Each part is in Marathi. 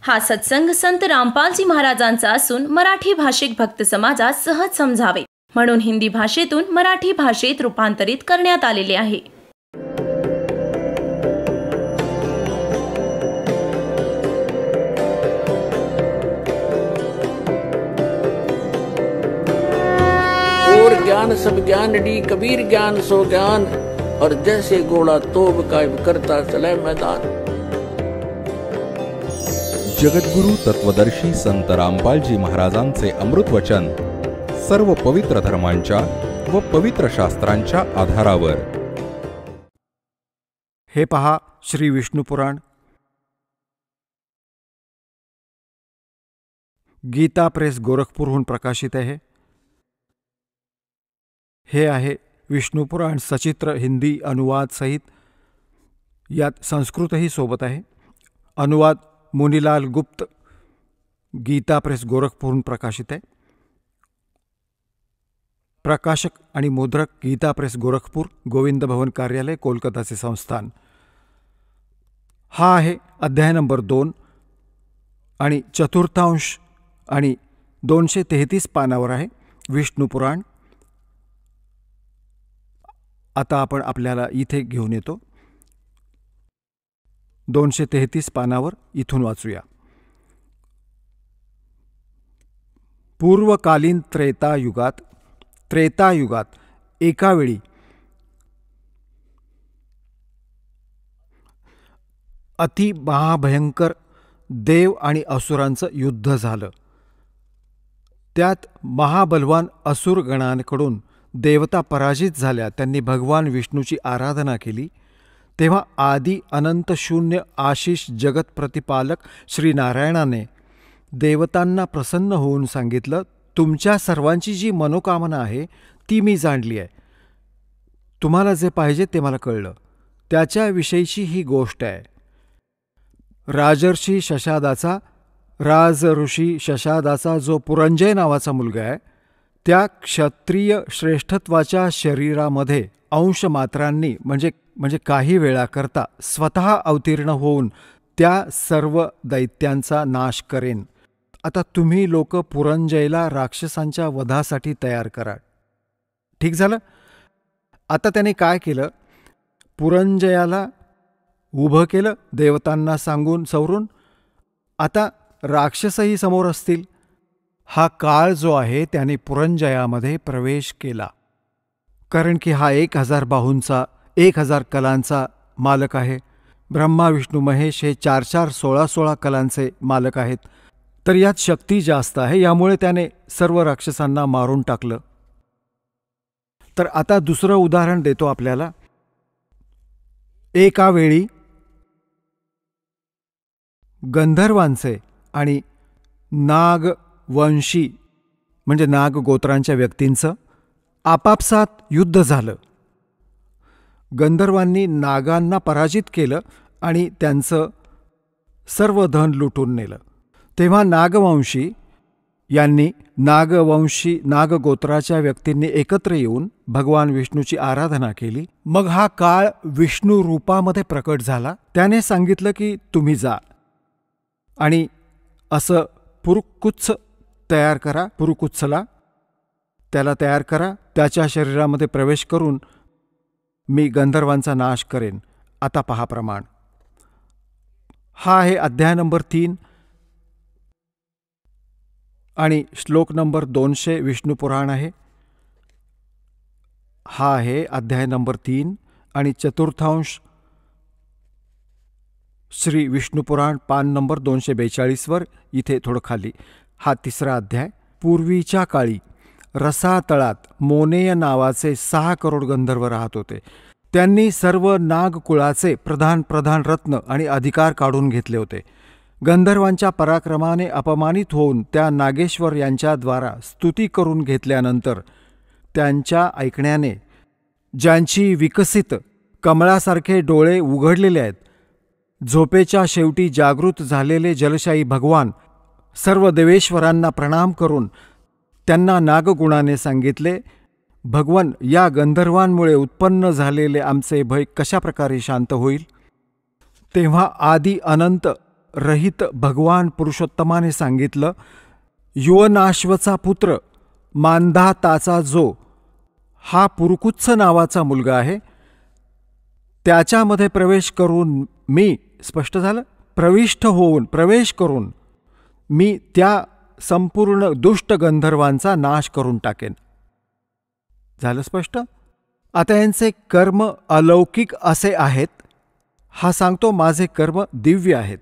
हा सत्संग संत रामपालजी महाराजांचा असून मराठी भाषिक भक्त समाजास सहज समजावे म्हणून हिंदी भाषेतून मराठी भाषेत रूपांतरित करण्यात आलेले आहे. और ज्ञान सब ज्ञान डी कबीर ज्ञान सो ज्ञान और जैसे घोड़ा तोब कायम करता चले मैदान. जगद्गुरु तत्वदर्शी संत रामपालजी महाराजांचे अमृत वचन सर्व पवित्र धर्मांच्या व पवित्र शास्त्रांच्या आधारावर. हे पहा श्री विष्णू पुराण, गीता प्रेस गोरखपूरहून प्रकाशित आहे. हे आहे विष्णू पुराण सचित्र हिंदी अनुवाद सहित. यात संस्कृतही सोबत आहे. अनुवाद मुनीलाल गुप्त, गीता प्रेस गोरखपूरहून प्रकाशित आहे. प्रकाशक आणि मुद्रक गीता प्रेस गोरखपूर, गोविंद भवन कार्यालय, कोलकाताचे संस्थान. हा आहे अध्याय नंबर 2 आणि चतुर्थांश आणि 233 पानावर आहे विष्णू पुराण. आता आपण आपल्याला इथे घेऊन येतो 233 पानावर. इथून वाचूया. पूर्वकालीन त्रेतायुगात एका वेळी अति महाभयंकर देव आणि असुरांचं युद्ध झालं. त्यात महाबलवान असुरगणांकडून देवता पराजित झाल्या. त्यांनी भगवान विष्णूची आराधना केली. तेव्हा आदि अनंत शून्य आशिष जगत प्रतिपालक श्री नारायणाने देवतांना प्रसन्न होऊन सांगितलं, तुमच्या सर्वांची जी मनोकामना आहे ती मी जाणली आहे. तुम्हाला जे पाहिजे ते मला कळलं. त्याच्याविषयीची ही गोष्ट आहे. राजर्षी शशादाचा जो पुरंजय नावाचा मुलगा आहे, त्या क्षत्रिय श्रेष्ठत्वाच्या शरीरामध्ये अंशमात्रांनी म्हणजे काही वेळाकरता स्वतः अवतीर्ण होऊन त्या सर्व दैत्यांचा नाश करेन. आता तुम्ही लोक पुरंजयला राक्षसांच्या वधासाठी तयार करा. ठीक झालं. आता त्याने काय केलं, पुरंजयाला उभं केलं देवतांना सांगून सवरून. आता राक्षसही समोर असतील. हा काळ जो आहे त्याने पुरंजयामध्ये प्रवेश केला. कारण की हा 1000 बाहूंचा 1000 कलांचा मालक आहे. ब्रह्मा विष्णू महेश हे 4 16 कलांचे मालक आहेत. तर यात शक्ती जास्त आहे. यामुळे त्याने सर्व राक्षसांना मारून टाकलं. तर आता दुसरं उदाहरण देतो आपल्याला. एका वेळी गंधर्वांचे आणि नागवंशी म्हणजे नाग गोत्रांच्या व्यक्तींचं आपापसात युद्ध झालं. गंधर्वांनी नागांना पराजित केलं आणि त्यांचं सर्व धन लुटून नेलं. तेव्हा नागवंशी यांनी नागगोत्राच्या व्यक्तींनी एकत्र येऊन भगवान विष्णूची आराधना केली. मग हा काळ विष्णू रूपामध्ये प्रकट झाला. त्याने सांगितलं की तुम्ही जा आणि असं पुरुकुत्स तयार करा. पुरुकुत्सला त्याला तयार करा. त्याच्या शरीरामध्ये प्रवेश करून मी गंधर्वांचा नाश करेन. आता पहा प्रमाण. हा आहे अध्याय नंबर 3 आणि श्लोक नंबर 200 विष्णू पुराण आहे. हा आहे अध्याय नंबर 3 आणि चतुर्थांश श्री विष्णू पुराण पान नंबर 242 वर. इथे थोडं खाली हा तिसरा अध्याय. पूर्वीच्या काळी रसातळात मोनेय नावाचे 6 करोड गंधर्व राहत होते. त्यांनी सर्व नागकुळाचे प्रधान रत्न आणि अधिकार काढून घेतले होते. गंधर्वांच्या पराक्रमाने अपमानित होऊन त्या नागेश्वर यांच्याद्वारा स्तुती करून घेतल्यानंतर त्यांच्या ऐकण्याने ज्यांची विकसित कमळासारखे डोळे उघडलेले आहेत, झोपेच्या शेवटी जागृत झालेले जलशाही भगवान सर्व देवेश्वरांना प्रणाम करून त्यांना नागगुणाने सांगितले, भगवान, या गंधर्वांमुळे उत्पन्न झालेले आमचे भय कशा प्रकारे शांत होईल. तेव्हा आदि अनंत रहित भगवान पुरुषोत्तमाने सांगितलं, युवनाश्वचा पुत्र मांधाताचा जो हा पुरुकुत्स नावाचा मुलगा आहे, त्याच्यामध्ये प्रवेश करून मी, स्पष्ट झालं, प्रवेश करून मी त्या संपूर्ण दुष्ट गंधर्वांचा नाश करून टाकेन. झालं स्पष्ट. आता यांचे कर्म अलौकिक असे आहेत. हा सांगतो माझे कर्म दिव्य आहेत.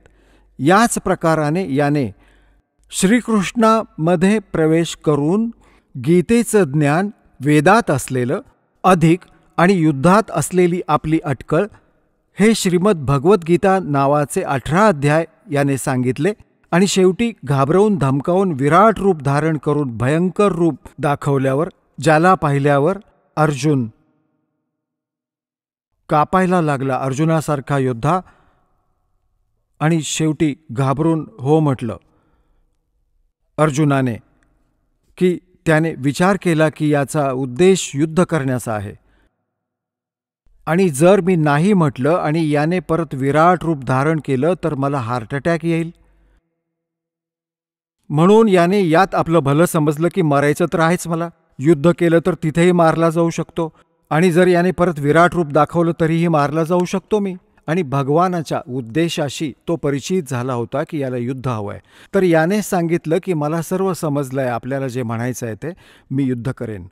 याच प्रकाराने याने श्रीकृष्णामध्ये प्रवेश करून गीतेचं ज्ञान, वेदात असलेलं अधिक आणि युद्धात असलेली आपली अटकळ हे श्रीमद भगवद्गीता नावाचे 18 अध्याय याने सांगितले आणि शेवटी घाबरवून धमकावून विराट रूप धारण करून भयंकर रूप दाखवल्यावर, ज्याला पाहिल्यावर अर्जुन कापायला लागला, अर्जुनासारखा योद्धा, आणि शेवटी घाबरून हो म्हटलं अर्जुनाने, की त्याने विचार केला की याचा उद्देश युद्ध करण्याचा आहे, आणि जर मी नाही म्हटलं आणि याने परत विराट रूप धारण केलं तर मला हार्ट अटॅक येईल. म्हणून याने यात आपलं भलं समजलं की मरायचं तर आहेच मला, युद्ध केलं तर तिथेही मारला जाऊ शकतो, आणि जर याने परत विराट रूप दाखवलं तरीही मारला जाऊ शकतो मी. आणि भगवानाच्या उद्देशाशी तो परिचित झाला होता की याला युद्ध हवं आहे. तर याने सांगितलं की मला सर्व समजलं आहे, आपल्याला जे म्हणायचं आहे ते, मी युद्ध करेन.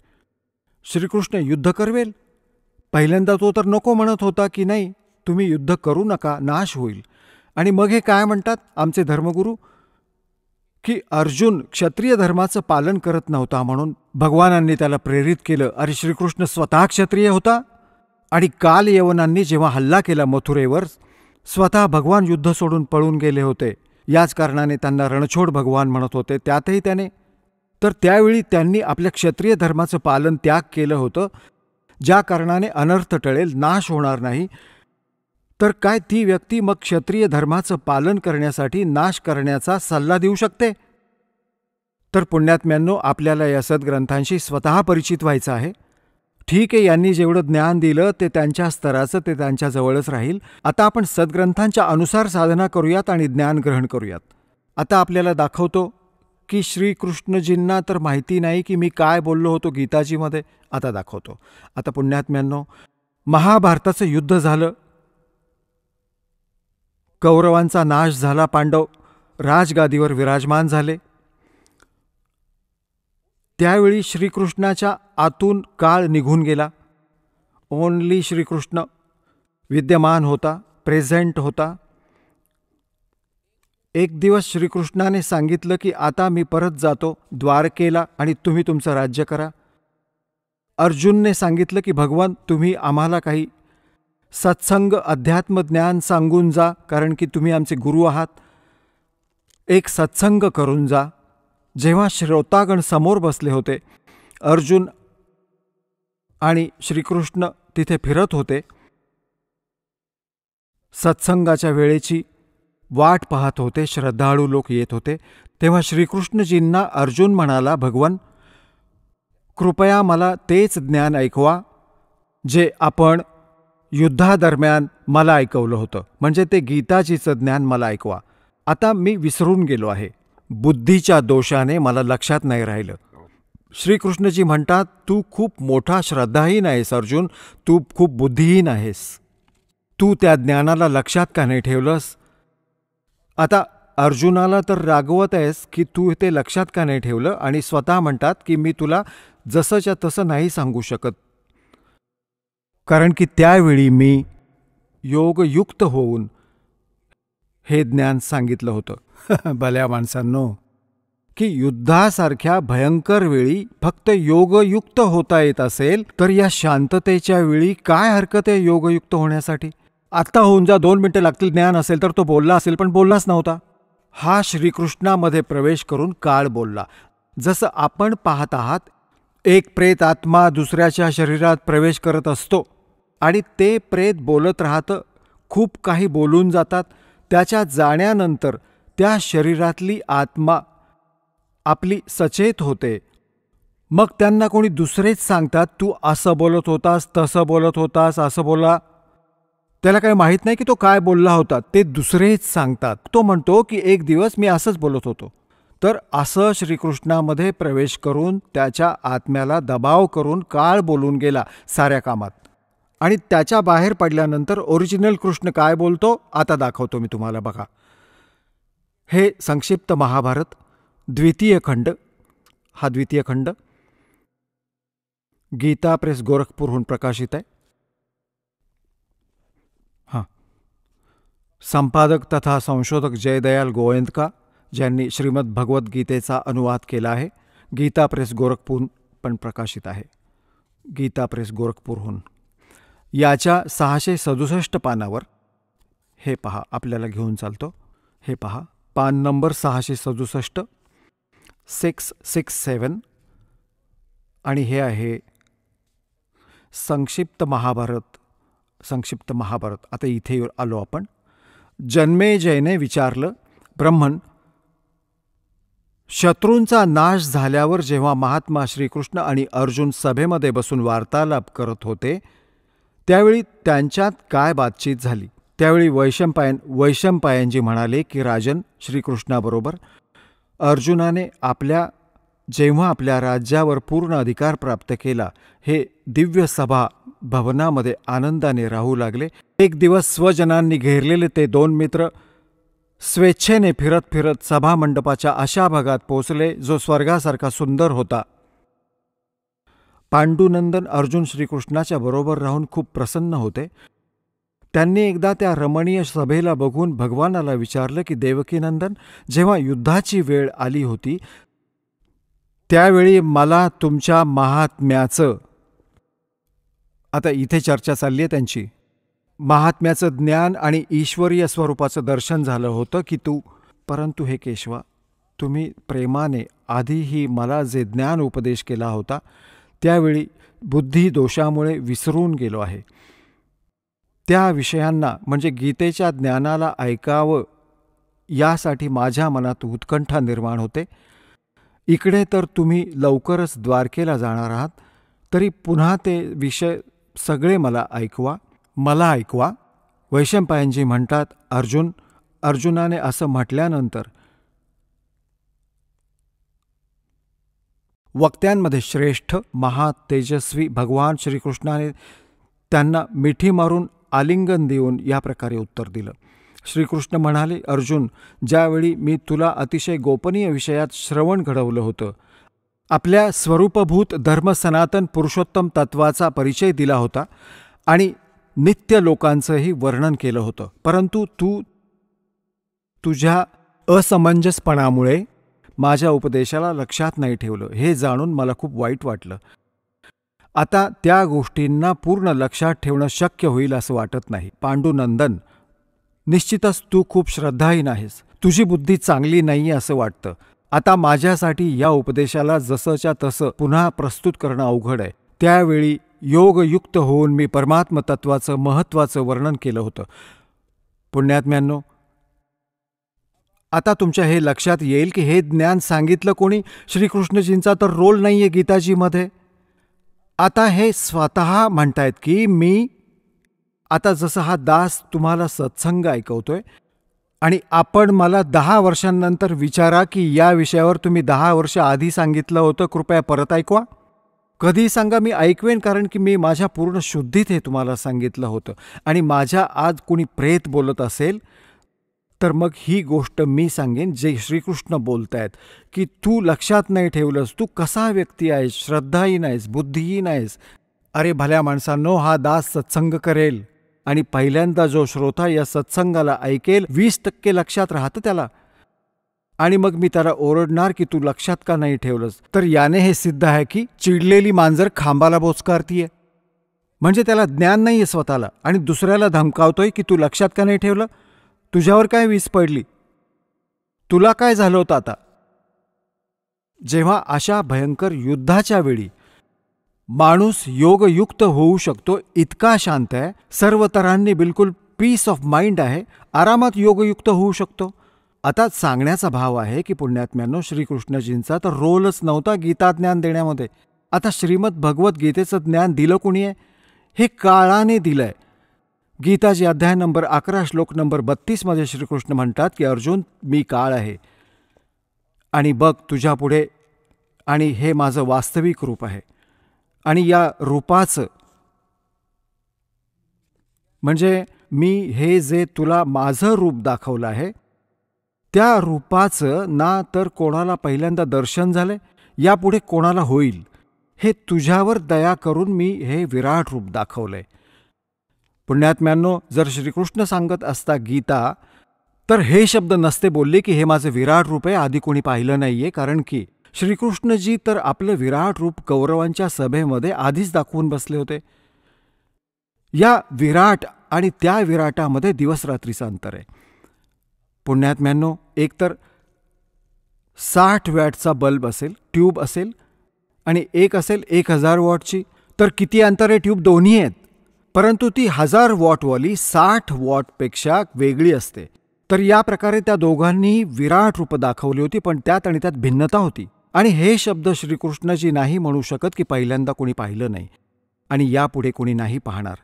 श्रीकृष्ण युद्ध करवेल. पहिल्यांदा तो तर नको म्हणत होता की नाही तुम्ही युद्ध करू नका, नाश होईल. आणि मग हे काय म्हणतात आमचे धर्मगुरू, की अर्जुन क्षत्रिय धर्माचं पालन करत नव्हता म्हणून भगवानांनी त्याला प्रेरित केलं. अरे श्रीकृष्ण स्वतः क्षत्रिय होता, आणि काल यवनांनी जेव्हा हल्ला केला मथुरेवर, स्वतः भगवान युद्ध सोडून पळून गेले होते. याच कारणाने त्यांना रणछोड भगवान म्हणत होते. त्यातही त्याने, तर त्यावेळी त्यांनी आपल्या क्षत्रिय धर्माचं पालन, त्याग केलं होतं, ज्या कारणाने अनर्थ टळेल, नाश होणार नाही. तर काय ती व्यक्ती मग क्षत्रिय धर्माचं पालन करण्यासाठी नाश करण्याचा सल्ला देऊ शकते? तर पुण्यात्म्यांनो, आपल्याला या सद्ग्रंथांशी स्वतः परिचित व्हायचं आहे. ठीक आहे, यांनी जेवढं ज्ञान दिलं ते त्यांच्या स्तराचं, ते त्यांच्याजवळच राहील. आता आपण सद्ग्रंथांच्या अनुसार साधना करूयात आणि ज्ञान ग्रहण करूयात. आता आपल्याला दाखवतो की श्रीकृष्णजींना तर माहिती नाही की मी काय बोललो होतो गीताजीमध्ये. आता दाखवतो. आता पुण्यात्म्यांनो, महाभारताचं युद्ध झालं, कौरवांचा नाश झाला, पांडव राजगादीवर विराजमान झाले. त्यावेळी श्रीकृष्णाच्या आतून काळ निघून गेला. ओन्ली श्रीकृष्ण विद्यमान होता, प्रेझेंट होता. एक दिवस श्रीकृष्णाने सांगितलं की आता मी परत जातो द्वारकेला आणि तुम्ही तुमचं राज्य करा. अर्जुनने सांगितलं की भगवान तुम्ही आम्हाला काही सत्संग, अध्यात्मज्ञान सांगून जा, कारण की तुम्ही आमचे गुरु आहात. एक सत्संग करून जा. जेव्हा श्रोतागण समोर बसले होते, अर्जुन आणि श्रीकृष्ण तिथे फिरत होते, सत्संगाच्या वेळेची वाट पाहत होते, श्रद्धाळू लोक येत होते. तेव्हा श्रीकृष्णजींना अर्जुन म्हणाला, भगवान कृपया मला तेच ज्ञान ऐकवा जे आपण युद्धादरम्यान मला ऐकवलं होतं, म्हणजे ते गीताजीचं ज्ञान मला ऐकवा. आता मी विसरून गेलो आहे, बुद्धीच्या दोषाने मला लक्षात नाही राहिलं. श्रीकृष्णजी म्हणतात, तू खूप मोठा श्रद्धाहीन आहेस अर्जुन, तू खूप बुद्धिहीन आहेस, तू त्या ज्ञानाला लक्षात का नाही ठेवलंस? आता अर्जुनाला तर रागवत आहेस की तू ते लक्षात का नाही ठेवलं, आणि स्वतः म्हणतात की मी तुला जसंच्या तसं नाही सांगू शकत, कारण की त्यावेळी मी योगयुक्त होऊन हे ज्ञान सांगितलं होतं. भल्या माणसांनो, की युद्धासारख्या भयंकर वेळी फक्त योगयुक्त होता येत असेल तर या शांततेच्या वेळी काय हरकत आहे योगयुक्त होण्यासाठी? आत्ता होऊन जा, 2 मिनिटं लागतील. ज्ञान असेल तर तो बोलला असेल, पण बोललाच नव्हता. हा श्रीकृष्णामध्ये प्रवेश करून काळ बोलला. जसं आपण पाहत आहात, एक प्रेत आत्मा दुसऱ्याच्या शरीरात प्रवेश करत असतो आणि ते प्रेत बोलत राहतं, खूप काही बोलून जातात. त्याच्या जाण्यानंतर त्या शरीरातली आत्मा आपली सचेत होते. मग त्यांना कोणी दुसरेच सांगतात, तू असं बोलत होतास, तसं बोलत होतास, असं बोला. त्याला काही माहीत नाही की तो काय बोलला होता, ते दुसरेच सांगतात. तो म्हणतो की एक दिवस मी असंच बोलत होतो. तर असं श्रीकृष्णामध्ये प्रवेश करून त्याच्या आत्म्याला दबाव करून काळ बोलून गेला साऱ्या कामात. आणि त्याच्या बाहेर पडल्यानंतर ओरिजिनल कृष्ण काय बोलतो आता दाखवतो मी तुम्हाला. बघा, हे संक्षिप्त महाभारत द्वितीय खंड. हा द्वितीय खंड गीता प्रेस गोरखपूरहून प्रकाशित आहे. हां, संपादक तथा संशोधक जयदयाल गोयंदका ज्यांनी श्रीमद भगवद्गीतेचा अनुवाद केला आहे. गीता प्रेस गोरखपूर पण प्रकाशित आहे. गीता प्रेस गोरखपूरहून याच्या 667 पानावर हे पहा, आपल्याला घेऊन चालतो. हे पहा, पान नंबर 667, 667. आणि हे आहे संक्षिप्त महाभारत. संक्षिप्त महाभारत. आता इथे आलो आपण. जन्मेजयने विचारलं, ब्रह्मन, शत्रूंचा नाश झाल्यावर जेव्हा महात्मा श्रीकृष्ण आणि अर्जुन सभेमध्ये बसून वार्तालाप करत होते त्यावेळी त्यांच्यात काय बातचीत झाली? त्यावेळी वैशंपायनजी म्हणाले की राजन, श्रीकृष्णाबरोबर अर्जुनाने जेव्हा आपल्या राज्यावर पूर्ण अधिकार प्राप्त केला, हे दिव्य सभा भवनामध्ये आनंदाने राहू लागले. एक दिवस स्वजनांनी घेरलेले ते 2 मित्र स्वेच्छेने फिरत फिरत सभामंडपाच्या अशा भागात पोचले जो स्वर्गासारखा सुंदर होता. पांडुनंदन अर्जुन श्रीकृष्णाच्या बरोबर राहून खूप प्रसन्न होते. त्यांनी एकदा त्या रमणीय सभेला बघून भगवानाला विचारलं की देवकीनंदन, जेव्हा युद्धाची वेळ आली होती त्यावेळी मला तुमच्या महात्म्याचं, आता इथे चर्चा चालली आहे त्यांची, महात्म्याचं ज्ञान आणि ईश्वरीय स्वरूपाचं दर्शन झालं होतं की परंतु हे केशवा, तुम्ही प्रेमाने आधीही मला जे ज्ञान उपदेश केला होता त्यावेळी बुद्धी दोषामुळे विसरून गेलो आहे. त्या विषयांना म्हणजे गीतेच्या ज्ञानाला ऐकावं यासाठी माझ्या मनात उत्कंठा निर्माण होते. इकडे तर तुम्ही लवकरच द्वारकेला जाणार आहात, तरी पुन्हा ते विषय सगळे मला ऐकवा. वैशंपायनजी म्हणतात, अर्जुनाने असं म्हटल्यानंतर वक्त्यांमध्ये श्रेष्ठ महातेजस्वी भगवान श्रीकृष्णाने त्यांना मिठी मारून आलिंगन देऊन या प्रकारे उत्तर दिलं. श्रीकृष्ण म्हणाले, अर्जुन, ज्यावेळी मी तुला अतिशय गोपनीय विषयात श्रवण घडवलं होतं, आपल्या स्वरूपभूत धर्म सनातन पुरुषोत्तम तत्वाचा परिचय दिला होता आणि नित्य लोकांचंही वर्णन केलं होतं, परंतु तू तुझ्या असमंजसपणामुळे माझ्या उपदेशाला लक्षात नाही ठेवलं. हे जाणून मला खूप वाईट वाटलं. आता त्या गोष्टींना पूर्ण लक्षात ठेवणं शक्य होईल असं वाटत नाही. पांडुनंदन, निश्चितच तू खूप श्रद्धाहीन आहेस. तुझी बुद्धी चांगली नाही असं वाटतं. आता माझ्यासाठी या उपदेशाला जसंच्या तसं पुन्हा प्रस्तुत करणं अवघड आहे. त्यावेळी योगयुक्त होऊन मी परमात्म तत्वाचं महत्त्वाचं वर्णन केलं होतं. पुण्यात्म्यांनो, आता तुमच्या हे लक्षात येईल की हे ज्ञान सांगितलं कोणी? श्रीकृष्णजींचा तर रोल नाही आहे गीताजीमध्ये. आता हे स्वतः म्हणतायत की मी आता जसं हा दास तुम्हाला सत्संग ऐकवतोय आणि आपण मला 10 वर्षांनंतर विचारा की या विषयावर तुम्ही 10 वर्ष आधी सांगितलं होतं, कृपया परत ऐकवा. कधी सांगा, मी ऐकवेन, कारण की मी माझ्या पूर्ण शुद्धीत हे तुम्हाला सांगितलं होतं. आणि माझ्या आज कुणी प्रेत बोलत असेल तर मग ही गोष्ट मी सांगेन जे श्रीकृष्ण बोलतायत की तू लक्षात नाही ठेवलंस, तू कसा व्यक्ती आहेस, श्रद्धाहीन आहेस, बुद्धिहीन आहेस. अरे भल्या माणसांनो, हा दास सत्संग करेल आणि पहिल्यांदा जो श्रोता या सत्संगाला ऐकेल 20% लक्षात राहतं त्याला. आणि मग मी त्याला ओरडणार की तू लक्षात का नाही ठेवलंस, तर याने हे सिद्ध आहे की चिडलेली मांजर खांबाला बोचकारतीये. म्हणजे त्याला ज्ञान नाही आहे स्वतःला आणि दुसऱ्याला धमकावतोय की तू लक्षात का नाही ठेवलं, तुझ्यावर काय वीज पडली, तुला काय झालं होतं. आता जेव्हा अशा भयंकर युद्धाच्या वेळी माणूस योगयुक्त होऊ शकतो, इतका शांत आहे, सर्व तऱ्हांनी बिलकुल पीस ऑफ माइंड आहे, आरामात योगयुक्त होऊ शकतो. आता सांगण्याचा भाव आहे की पुण्यात्म्यांनो, श्रीकृष्णजींचा तर रोलच नव्हता गीता ज्ञान देण्यामध्ये. आता श्रीमद भगवद्गीतेचं ज्ञान दिलं कोणी आहे? हे काळाने दिलंय. गीताजी अध्याय नंबर 11 श्लोक नंबर 32 मध्ये श्रीकृष्ण म्हणतात की अर्जुन, मी काळ आहे आणि बघ तुझ्या पुढे, आणि हे माझं वास्तविक रूप आहे. आणि या रूपाचं म्हणजे मी हे जे तुला माझं रूप दाखवलं आहे त्या रूपाचं ना तर कोणाला पहिल्यांदा दर्शन झाले, यापुढे कोणाला होईल. हे तुझ्यावर दया करून मी हे विराट रूप दाखवलंय. पुण्यात्म्यांनो, जर श्रीकृष्ण सांगत असता गीता तर हे शब्द नसते बोलले की हे माझं विराट रूप आहे, आधी कोणी पाहिलं नाहीये. कारण की श्रीकृष्णजी तर आपलं विराट रूप कौरवांच्या सभेमध्ये आधीच दाखवून बसले होते. या विराट आणि त्या विराटामध्ये दिवस रात्रीचं अंतर आहे. पुण्यात्म्यांनो, एकतर 60 वॅटचा बल्ब असेल, ट्यूब असेल, आणि एक असेल 1000 वॉटची, तर किती अंतर आहे? ट्यूब दोन्ही आहेत, परंतु ती 1000 वॉटवाली 60 वॉटपेक्षा वेगळी असते. तर या प्रकारे त्या दोघांनी विराट रूप दाखवली होती, पण त्यात आणि त्यात भिन्नता होती. आणि हे शब्द श्रीकृष्णजी नाही म्हणू शकत की पहिल्यांदा कोणी पाहिलं नाही आणि यापुढे कोणी नाही पाहणार.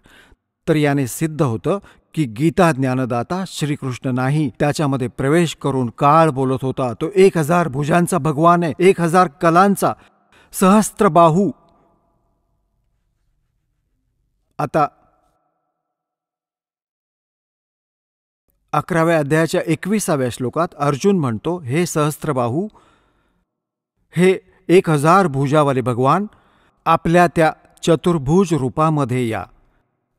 तर याने सिद्ध होतं की गीता ज्ञानदाता श्रीकृष्ण नाही, त्याच्यामध्ये प्रवेश करून काळ बोलत होता. तो 1000 भुजांचा भगवान आहे, 1000 कलांचा, सहस्त्रबाहू. आता 11व्या अध्यायाच्या 21व्या श्लोकात अर्जुन म्हणतो, हे सहस्त्रबाहू, हे 1000 भुजावाले भगवान, आपल्या त्या चतुर्भुज रूपामध्ये या.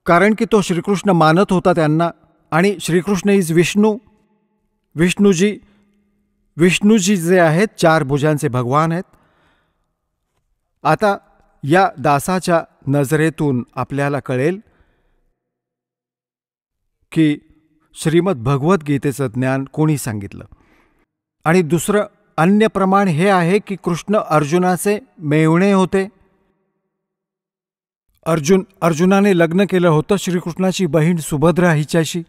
कारण की तो श्रीकृष्ण मानत होता त्यांना, आणि श्रीकृष्ण इज विष्णू. विष्णूजी जे आहेत 4 भुजांचे भगवान आहेत. आता या दासाच्या नजरेतून आपल्याला कळेल की श्रीमद भगवद्गीतेचं ज्ञान कोणी सांगितलं. आणि दुसरं अन्य प्रमाण हे आहे की कृष्ण अर्जुनाचे मेहुणे होते. अर्जुनाने लग्न केलं होतं श्रीकृष्णाची बहीण सुभद्रा हिच्याशी.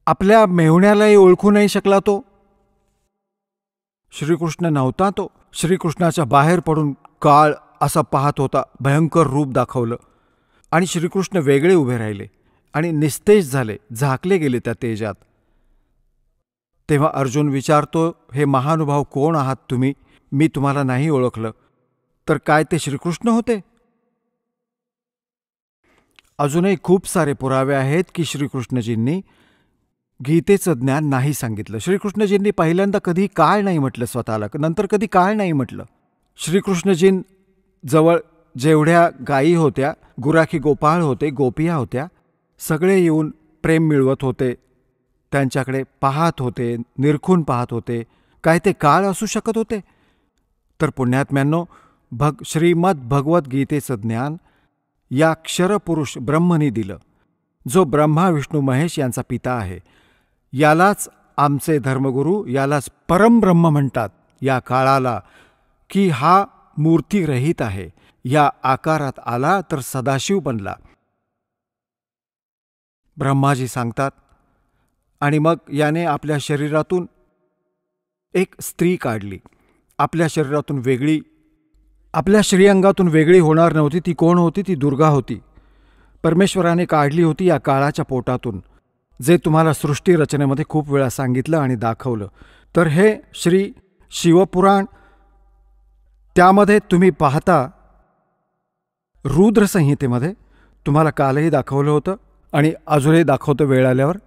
आपल्या मेहुण्यालाही ओळखू नाही शकला तो. श्रीकृष्ण नव्हता तो. श्रीकृष्णाच्या बाहेर पडून काळ असा पाहत होता, भयंकर रूप दाखवलं, आणि श्रीकृष्ण वेगळे उभे राहिले आणि निस्तेज झाले, झाकले गेले त्या तेजात. तेव्हा अर्जुन विचारतो, हे महानुभाव कोण आहात तुम्ही? मी तुम्हाला नाही ओळखलं. तर काय ते श्रीकृष्ण होते? अजूनही खूप सारे पुरावे आहेत की श्रीकृष्णजींनी गीतेचं ज्ञान नाही सांगितलं. श्रीकृष्णजींनी पहिल्यांदा कधी काळ नाही म्हटलं स्वतःला, नंतर कधी काळ नाही म्हटलं. श्रीकृष्णजींजवळ जेवढ्या गायी होत्या, गुराखी गोपाळ होते, गोपिया होत्या, सगळे येऊन प्रेम मिळवत होते, त्यांच्याकडे पाहत होते, निरखून पाहत होते. काय ते काळ असू शकत होते? तर पुण्यात्म्यांनो, श्रीमद भगवद्गीतेचं ज्ञान या क्षरपुरुष ब्रह्मनी दिलं, जो ब्रह्मा विष्णू महेश यांचा पिता आहे. यालाच आमचे धर्मगुरू, यालाच परमब्रह्म म्हणतात. या काळाला की हा मूर्तीरहित आहे, या आकारात आला तर सदाशिव बनला, ब्रह्माजी सांगतात. आणि मग याने आपल्या शरीरातून एक स्त्री काढली, आपल्या शरीरातून वेगळी, आपल्या श्रीअंगातून वेगळी होणार नव्हती. ती कोण होती? ती दुर्गा होती. परमेश्वराने काढली होती या काळाच्या पोटातून, जे तुम्हाला सृष्टी रचनेमध्ये खूप वेळा सांगितलं आणि दाखवलं. तर हे श्री शिवपुराण, त्यामध्ये तुम्ही पाहता रुद्रसंहितेमध्ये तुम्हाला कालही दाखवलं होतं आणि अजूनही दाखवतं वेळ आल्यावर.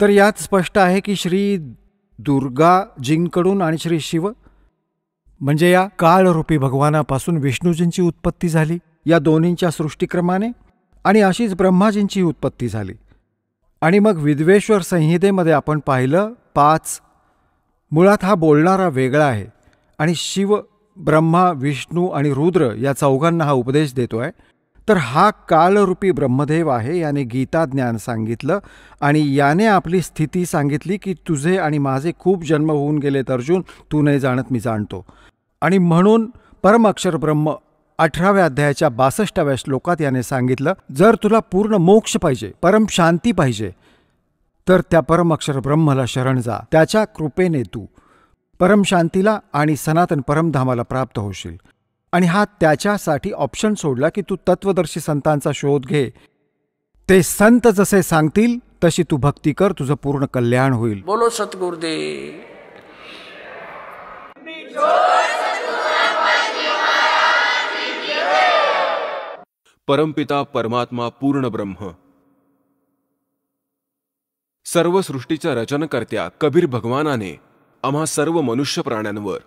तर यात स्पष्ट आहे की श्री दुर्गाजींकडून आणि श्री शिव म्हणजे या काळरूपी भगवानापासून विष्णूजींची उत्पत्ती झाली, या दोन्हींच्या सृष्टिक्रमाने, आणि अशीच ब्रह्माजींची उत्पत्ती झाली. आणि मग विद्वेश्वर संहितेमध्ये आपण पाहिलं 5. मुळात हा बोलणारा वेगळा आहे आणि शिव, ब्रह्मा, विष्णू आणि रुद्र या चौघांना हा उपदेश देतो आहे. तर हा कालरूपी ब्रह्मदेव आहे, याने गीता ज्ञान सांगितलं आणि याने आपली स्थिती सांगितली की तुझे आणि माझे खूप जन्म होऊन गेलेत अर्जुन, तू नाही जाणत, मी जाणतो. आणि म्हणून परम अक्षर ब्रह्म 18व्या अध्यायाच्या 62व्या श्लोकात याने सांगितलं, जर तुला पूर्ण मोक्ष पाहिजे, परम शांती पाहिजे, तर त्या परम अक्षर ब्रह्मला शरण जा. त्याच्या कृपेने तू परम शांतीला आणि सनातन परमधामाला प्राप्त होशील. आणि हा त्याच्यासाठी ऑप्शन सोडला की तू तत्वदर्शी संतांचा शोध घे, ते संत जसे सांगतील तशी तू भक्ती कर, तुझं पूर्ण कल्याण होईल. बोलो सतगुरुदेव. परमपिता परमात्मा पूर्ण ब्रह्म, सर्व सृष्टीच्या रचनकर्त्या कबीर भगवानाने आम्हा सर्व मनुष्य प्राण्यांवर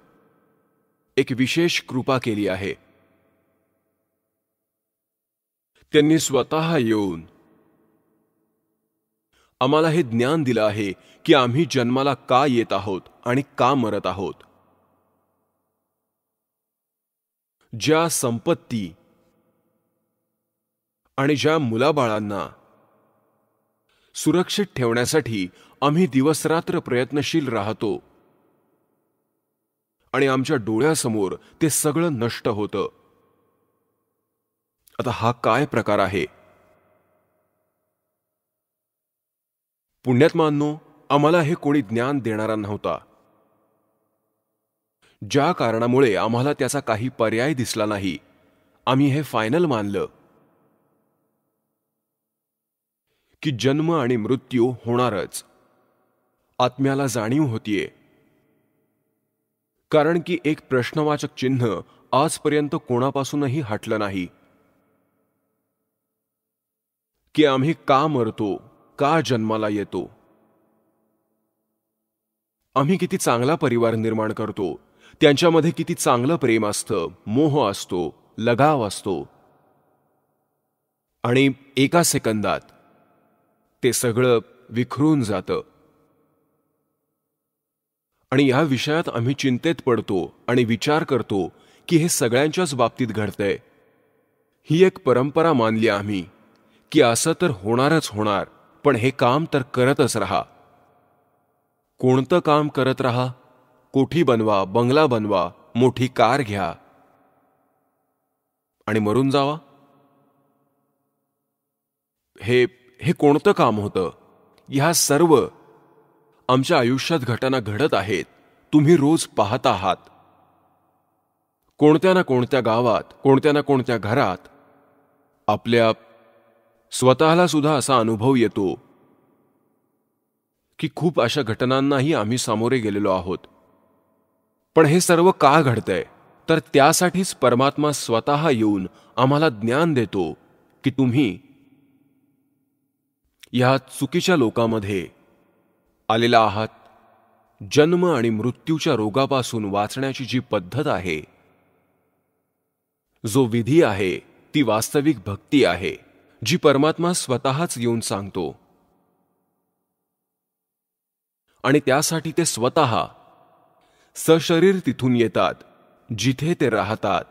एक विशेष कृपा केली आहे. त्यांनी स्वतः येऊन आम्हाला हे ज्ञान दिलं आहे की आम्ही जन्माला का येत आहोत आणि का मरत आहोत. ज्या संपत्ती आणि ज्या मुलाबाळांना सुरक्षित ठेवण्यासाठी आम्ही दिवसरात्र प्रयत्नशील राहतो आणि आमच्या डोळ्यासमोर ते सगळं नष्ट होतं. आता हा काय प्रकार आहे. पुण्यात्मांनो, आम्हाला हे कोणी ज्ञान देणारा नव्हता. ज्या कारणामुळे आम्हाला त्याचा काही पर्याय दिसला नाही, आम्ही हे फायनल मानलं की जन्म आणि मृत्यू होणारच. आत्म्याला जाणीव होतीये, कारण की एक प्रश्नवाचक चिन्ह आजपर्यंत कोणापासूनही हटलं नाही की आम्ही का मरतो, का जन्माला येतो. आम्ही किती चांगला परिवार निर्माण करतो, त्यांच्यामध्ये किती चांगलं प्रेम असतं, मोह असतो, लगाव असतो, आणि एका सेकंदात ते सगळं विखरून जातं. आणि या विषयात आम्ही चिंतेत पडतो आणि विचार करतो की हे सगळ्यांच्याच बाबतीत घडतंय. ही एक परंपरा मानली आम्ही की असं तर होणारच होणार, पण हे काम तर करतच राहा. कोणतं काम करत राहा? कोठी बनवा, बंगला बनवा, मोठी कार घ्या आणि मरून जावा. हे कोणतं काम होतं? ह्या सर्व आमच्या आयुष्यात घटना घडत आहेत, तुम्ही रोज पाहत आहात. कोणत्या ना कोणत्या गावात, कोणत्या ना कोणत्या घरात आपल्या स्वतःला सुद्धा असा अनुभव येतो की खूप अशा घटनांनाही आम्ही सामोरे गेलेलो आहोत. पण हे सर्व का घडतंय? तर त्यासाठीच परमात्मा स्वतः येऊन आम्हाला ज्ञान देतो की तुम्ही या चुकीच्या लोकांमध्ये आलेला आहात. जन्म आणि मृत्यूच्या रोगापासून वाचण्याची जी पद्धत आहे, जो विधी आहे, ती वास्तविक भक्ती आहे, जी परमात्मा स्वतःच येऊन सांगतो. आणि त्यासाठी ते स्वतः सशरीर तिथून येतात, जिथे ते राहतात.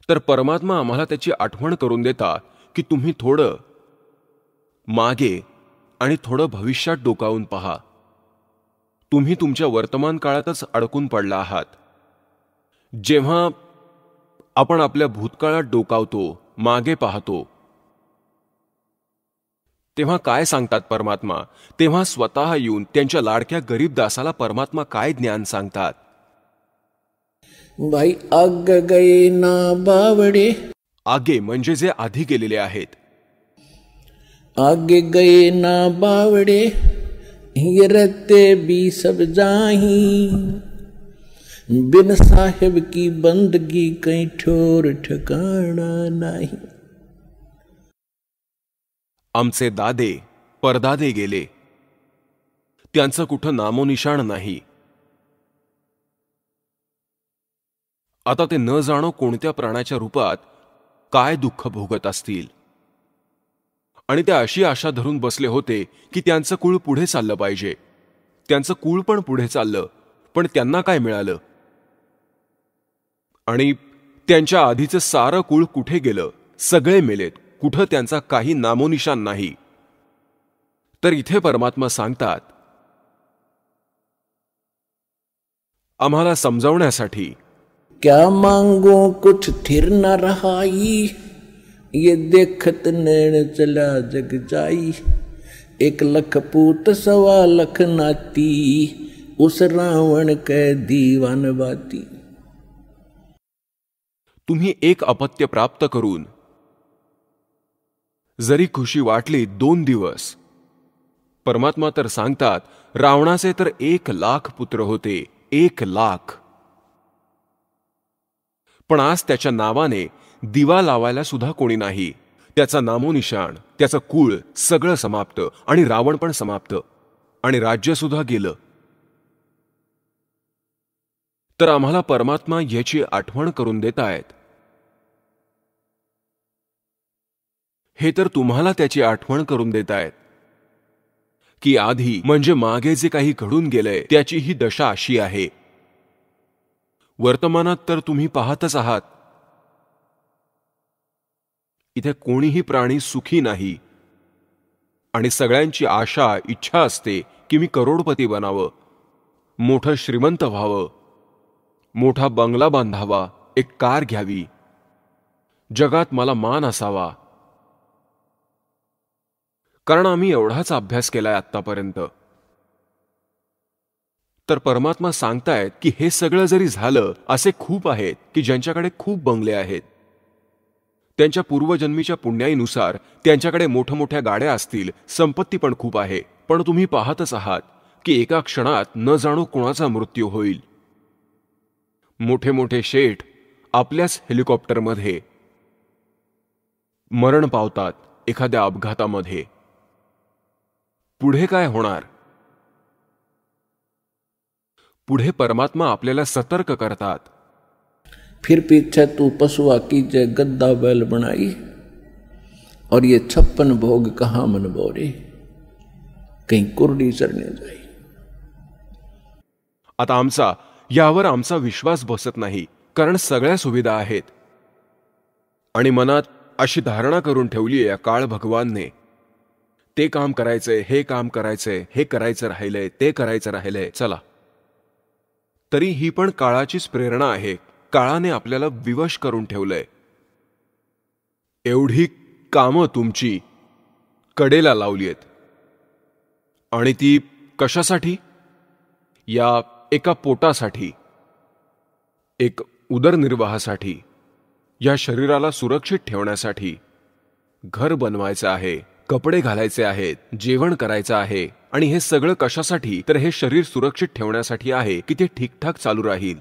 तर परमात्मा आम्हाला त्याची आठवण करून देतात की तुम्ही थोडं मागे आणि थोडं भविष्यात डोकावून पहा. तुम्ही तुमच्या वर्तमान काळातच अडकून पडला आहात. जेव्हा आपण आपल्या भूतकाळात डोकावतो, मागे पाहतो, तेव्हा काय सांगतात परमात्मा? तेव्हा स्वतः येऊन त्यांच्या लाडक्या गरीब दासाला परमात्मा काय ज्ञान सांगतात? भाई आग गए ना बावडे. आगे म्हणजे जे आधी गेलेले आहेत. आगे गए ना बावड़े, ये रहते भी सब जाही, बिन साहिब की बंदगी कहीं ठोर ठिकाना नाही. आमचे दादे परदादे गेले, त्यांचं कुठं नामोनिशाण नाही. आता ते न जाणो कोणत्या प्राण्याच्या रूपात काय दुःख भोगत असतील. आणि ते अशी आशा धरून बसले होते की त्यांचं कुळ पुढे चाललं पाहिजे. त्यांचं कुळ पण पुढे चाललं, पण त्यांना काय मिळालं? आणि त्यांच्या आधीचं सारं कुळ कुठे गेलं? सगळे मेलेत. कुठं त्यांचा काही नामोनिशाण नाही. तर इथे परमात्मा सांगतात आम्हाला समजावण्यासाठी, क्या मांगो कुछ थिर न रहाई, ये देखत नैन चला जग जाई. 1 लख पूत 1.25 लख नाती, उस रावण कै दीवान बाती. तुम्ही एक अपत्य प्राप्त करून जरी खुशी वाटली 2 दिवस, परमात्मा तर सांगतात रावणाचे तर 1,00,000 पुत्र होते, 1,00,000. पण आज त्याच्या नावाने दिवा लावायला सुद्धा कोणी नाही. त्याचा नामोनिशाण, त्याचं कुळ सगळं समाप्त, आणि रावण पण समाप्त, आणि राज्य सुद्धा गेलं. तर आम्हाला परमात्मा याची आठवण करून देतायत. हे तर तुम्हाला त्याची आठवण करून देतायत की आधी म्हणजे मागे जे काही घडून गेलंय त्याची ही दशा अशी आहे. वर्तमानात तर तुम्ही पाहतच आहात, इथे कोणीही प्राणी सुखी नाही, आणि सगळ्यांची आशा इच्छा असते की मी करोडपती बनावं, मोठं श्रीमंत व्हावं, मोठा बंगला बांधावा, एक कार घ्यावी, जगात मला मान असावा. कारण आम्ही एवढाच अभ्यास केलाय आत्तापर्यंत. तर परमात्मा सांगतायत की हे सगळं जरी झालं, असे खूप आहेत की ज्यांच्याकडे खूप बंगले आहेत. त्यांच्या पूर्वजन्मीच्या पुण्याईनुसार त्यांच्याकडे मोठमोठ्या गाड्या असतील, संपत्ती पण खूप आहे. पण तुम्ही पाहतच आहात की एका क्षणात न जाणो कोणाचा मृत्यू होईल. मोठे मोठे शेठ आपल्याच हेलिकॉप्टरमध्ये मरण पावतात एखाद्या अपघातामध्ये. पुढे काय होणार? पुढे परमात्मा आपल्याला सतर्क करतात. फिर पीछे तू पशुआ कीजे गद्दा बैल बनाई, और ये 56 भोग कहाँ मन बोरे, कहीं कुर्डी चरने जाई. आता यावर आमचा विश्वास बसत नाही, कारण सगळ्या सुविधा आहेत, आणि मनात अशी धारणा करून ठेवली आहे काळ भगवानने, ते काम करायचंय, हे काम करायचंय, हे करायचं राहिलंय, ते करायचं राहिलंय. चला, तरी ही पण काळाचीच प्रेरणा आहे. काळाने आपल्याला विवश करून ठेवलंय. एवढी कामं तुमची कडेला लावलीत, आणि ती कशासाठी? या एका पोटासाठी, एक उदरनिर्वाहासाठी, या शरीराला सुरक्षित ठेवण्यासाठी. घर बनवायचं आहे, कपडे घालायचे आहेत, जेवण करायचं आहे, आणि हे सगळं कशासाठी? तर हे शरीर सुरक्षित ठेवण्यासाठी आहे की ते ठीकठाक चालू राहील.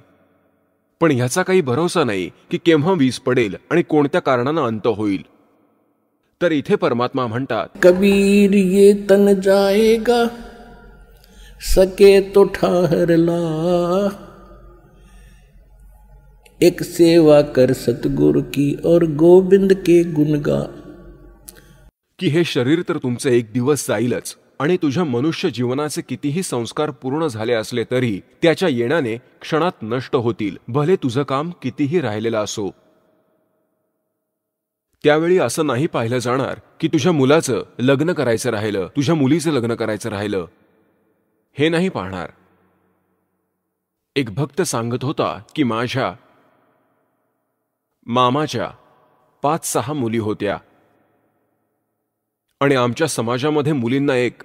पण ह्याचा काही भरोसा नाही की केव्हा वीज पडेल आणि कोणत्या कारणानं अंत होईल. तर इथे परमात्मा म्हणतात, कबीर ये तन जाएगा सके तो ठहर ला, एक सेवा कर सतगुरु की और गोविंद के गुण गा. की हे शरीर तर तुमचं एक दिवस जाईलच, आणि तुझ्या मनुष्य जीवनाचे कितीही संस्कार पूर्ण झाले असले तरी त्याच्या येण्याने क्षणात नष्ट होतील, भले तुझं काम कितीही राहिलेलं असो. त्यावेळी असं नाही पाहिलं जाणार की तुझ्या मुलाचं लग्न करायचं राहिलं, तुझ्या मुलीचं लग्न करायचं राहिलं, हे नाही पाहणार. एक भक्त सांगत होता की माझ्या मामाच्या 5-6 मुली होत्या, आणि आमच्या समाजामध्ये मुलींना एक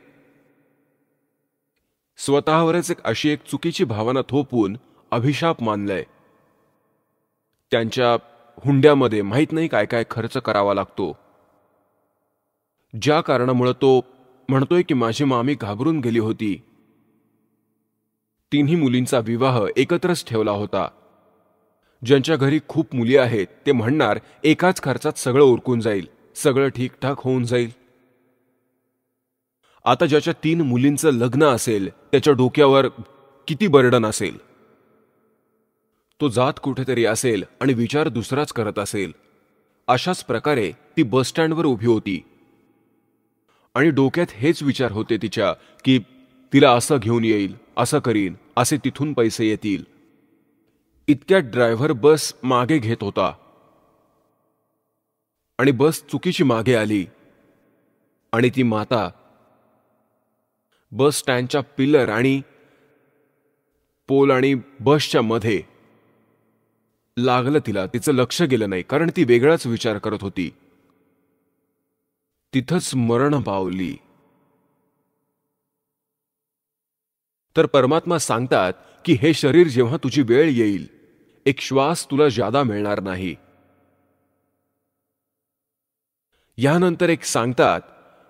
स्वतःवरच अशी एक चुकीची भावना थोपून अभिशाप मानलंय. त्यांच्या हुंड्यामध्ये माहीत नाही काय काय खर्च करावा लागतो, ज्या कारणामुळे तो म्हणतोय की माझी मामी घाबरून गेली होती. 3ही मुलींचा विवाह एकत्रच ठेवला होता. ज्यांच्या घरी खूप मुली आहेत ते म्हणणार एकाच खर्चात सगळं उरकून जाईल, सगळं ठीकठाक होऊन जाईल. आता ज्याच्या 3 मुलींचं लग्न असेल त्याच्या डोक्यावर किती बर्डन असेल. तो जात कुठेतरी असेल आणि विचार दुसराच करत असेल. अशाच प्रकारे ती बस स्टँडवर उभी होती, आणि डोक्यात हेच विचार होते तिच्या की तिला असं घेऊन येईल, असं करीन, असे तिथून पैसे येतील. इतक्यात ड्रायव्हर बस मागे घेत होता, आणि बस चुकीची मागे आली, आणि ती माता बस स्टँडच्या पिलर आणि पोल आणि बसच्या मध्ये लागलं. तिचं लक्ष गेलं नाही, कारण ती वेगळाच विचार करत होती. तिथंच मरण पावली. तर परमात्मा सांगतात की हे शरीर जेव्हा तुझी वेळ येईल, एक श्वास तुला ज्यादा मिळणार नाही. यानंतर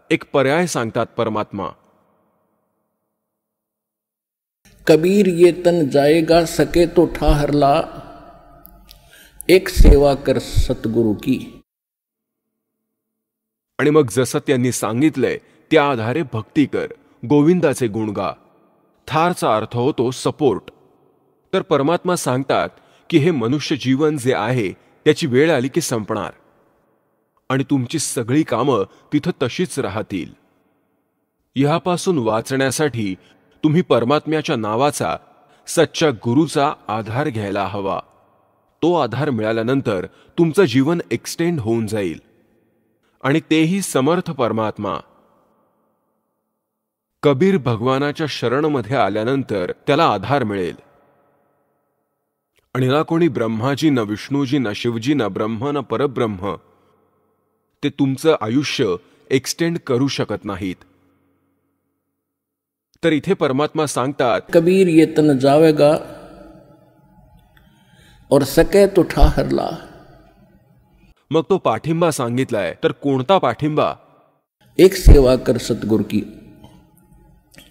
एक पर्याय सांगतात परमात्मा. कबीर ये तन जाएगा सके तो ठाहरला, एक सेवा कर सतगुरु की. आणि मग जसं त्यांनी सांगितलंय त्या आधारे भक्ती कर, गोविंदाचे गुण गा. थारचा अर्थ होतो सपोर्ट. तर परमात्मा सांगतात की हे मनुष्य जीवन जे आहे त्याची वेळ आली की संपणार आणि तुमची सगळी कामं तिथं तशीच राहतील. ह्यापासून वाचण्यासाठी तुम्ही परमात्म्याच्या नावाचा, सच्च्या गुरुचा आधार घ्यायला हवा. तो आधार मिळाल्यानंतर तुमचं जीवन एक्सटेंड होऊन जाईल आणि तेही समर्थ परमात्मा. कबीर भगवानाच्या शरणमध्ये आल्यानंतर त्याला आधार मिळेल. आणि ना कोणी ब्रह्माजी, न विष्णूजी, न शिवजी, न ब्रह्म, न परब्रह्म ते तुमचं आयुष्य एक्सटेंड करू शकत नाहीत. तर इथे परमात्मा सांगतात, कबीर ये तन जावेगा और सके तो ठाहरला. मग तो पाठिंबा सांगितलाय. तर कोणता पाठिंबा? एक सेवा कर सतगुरु की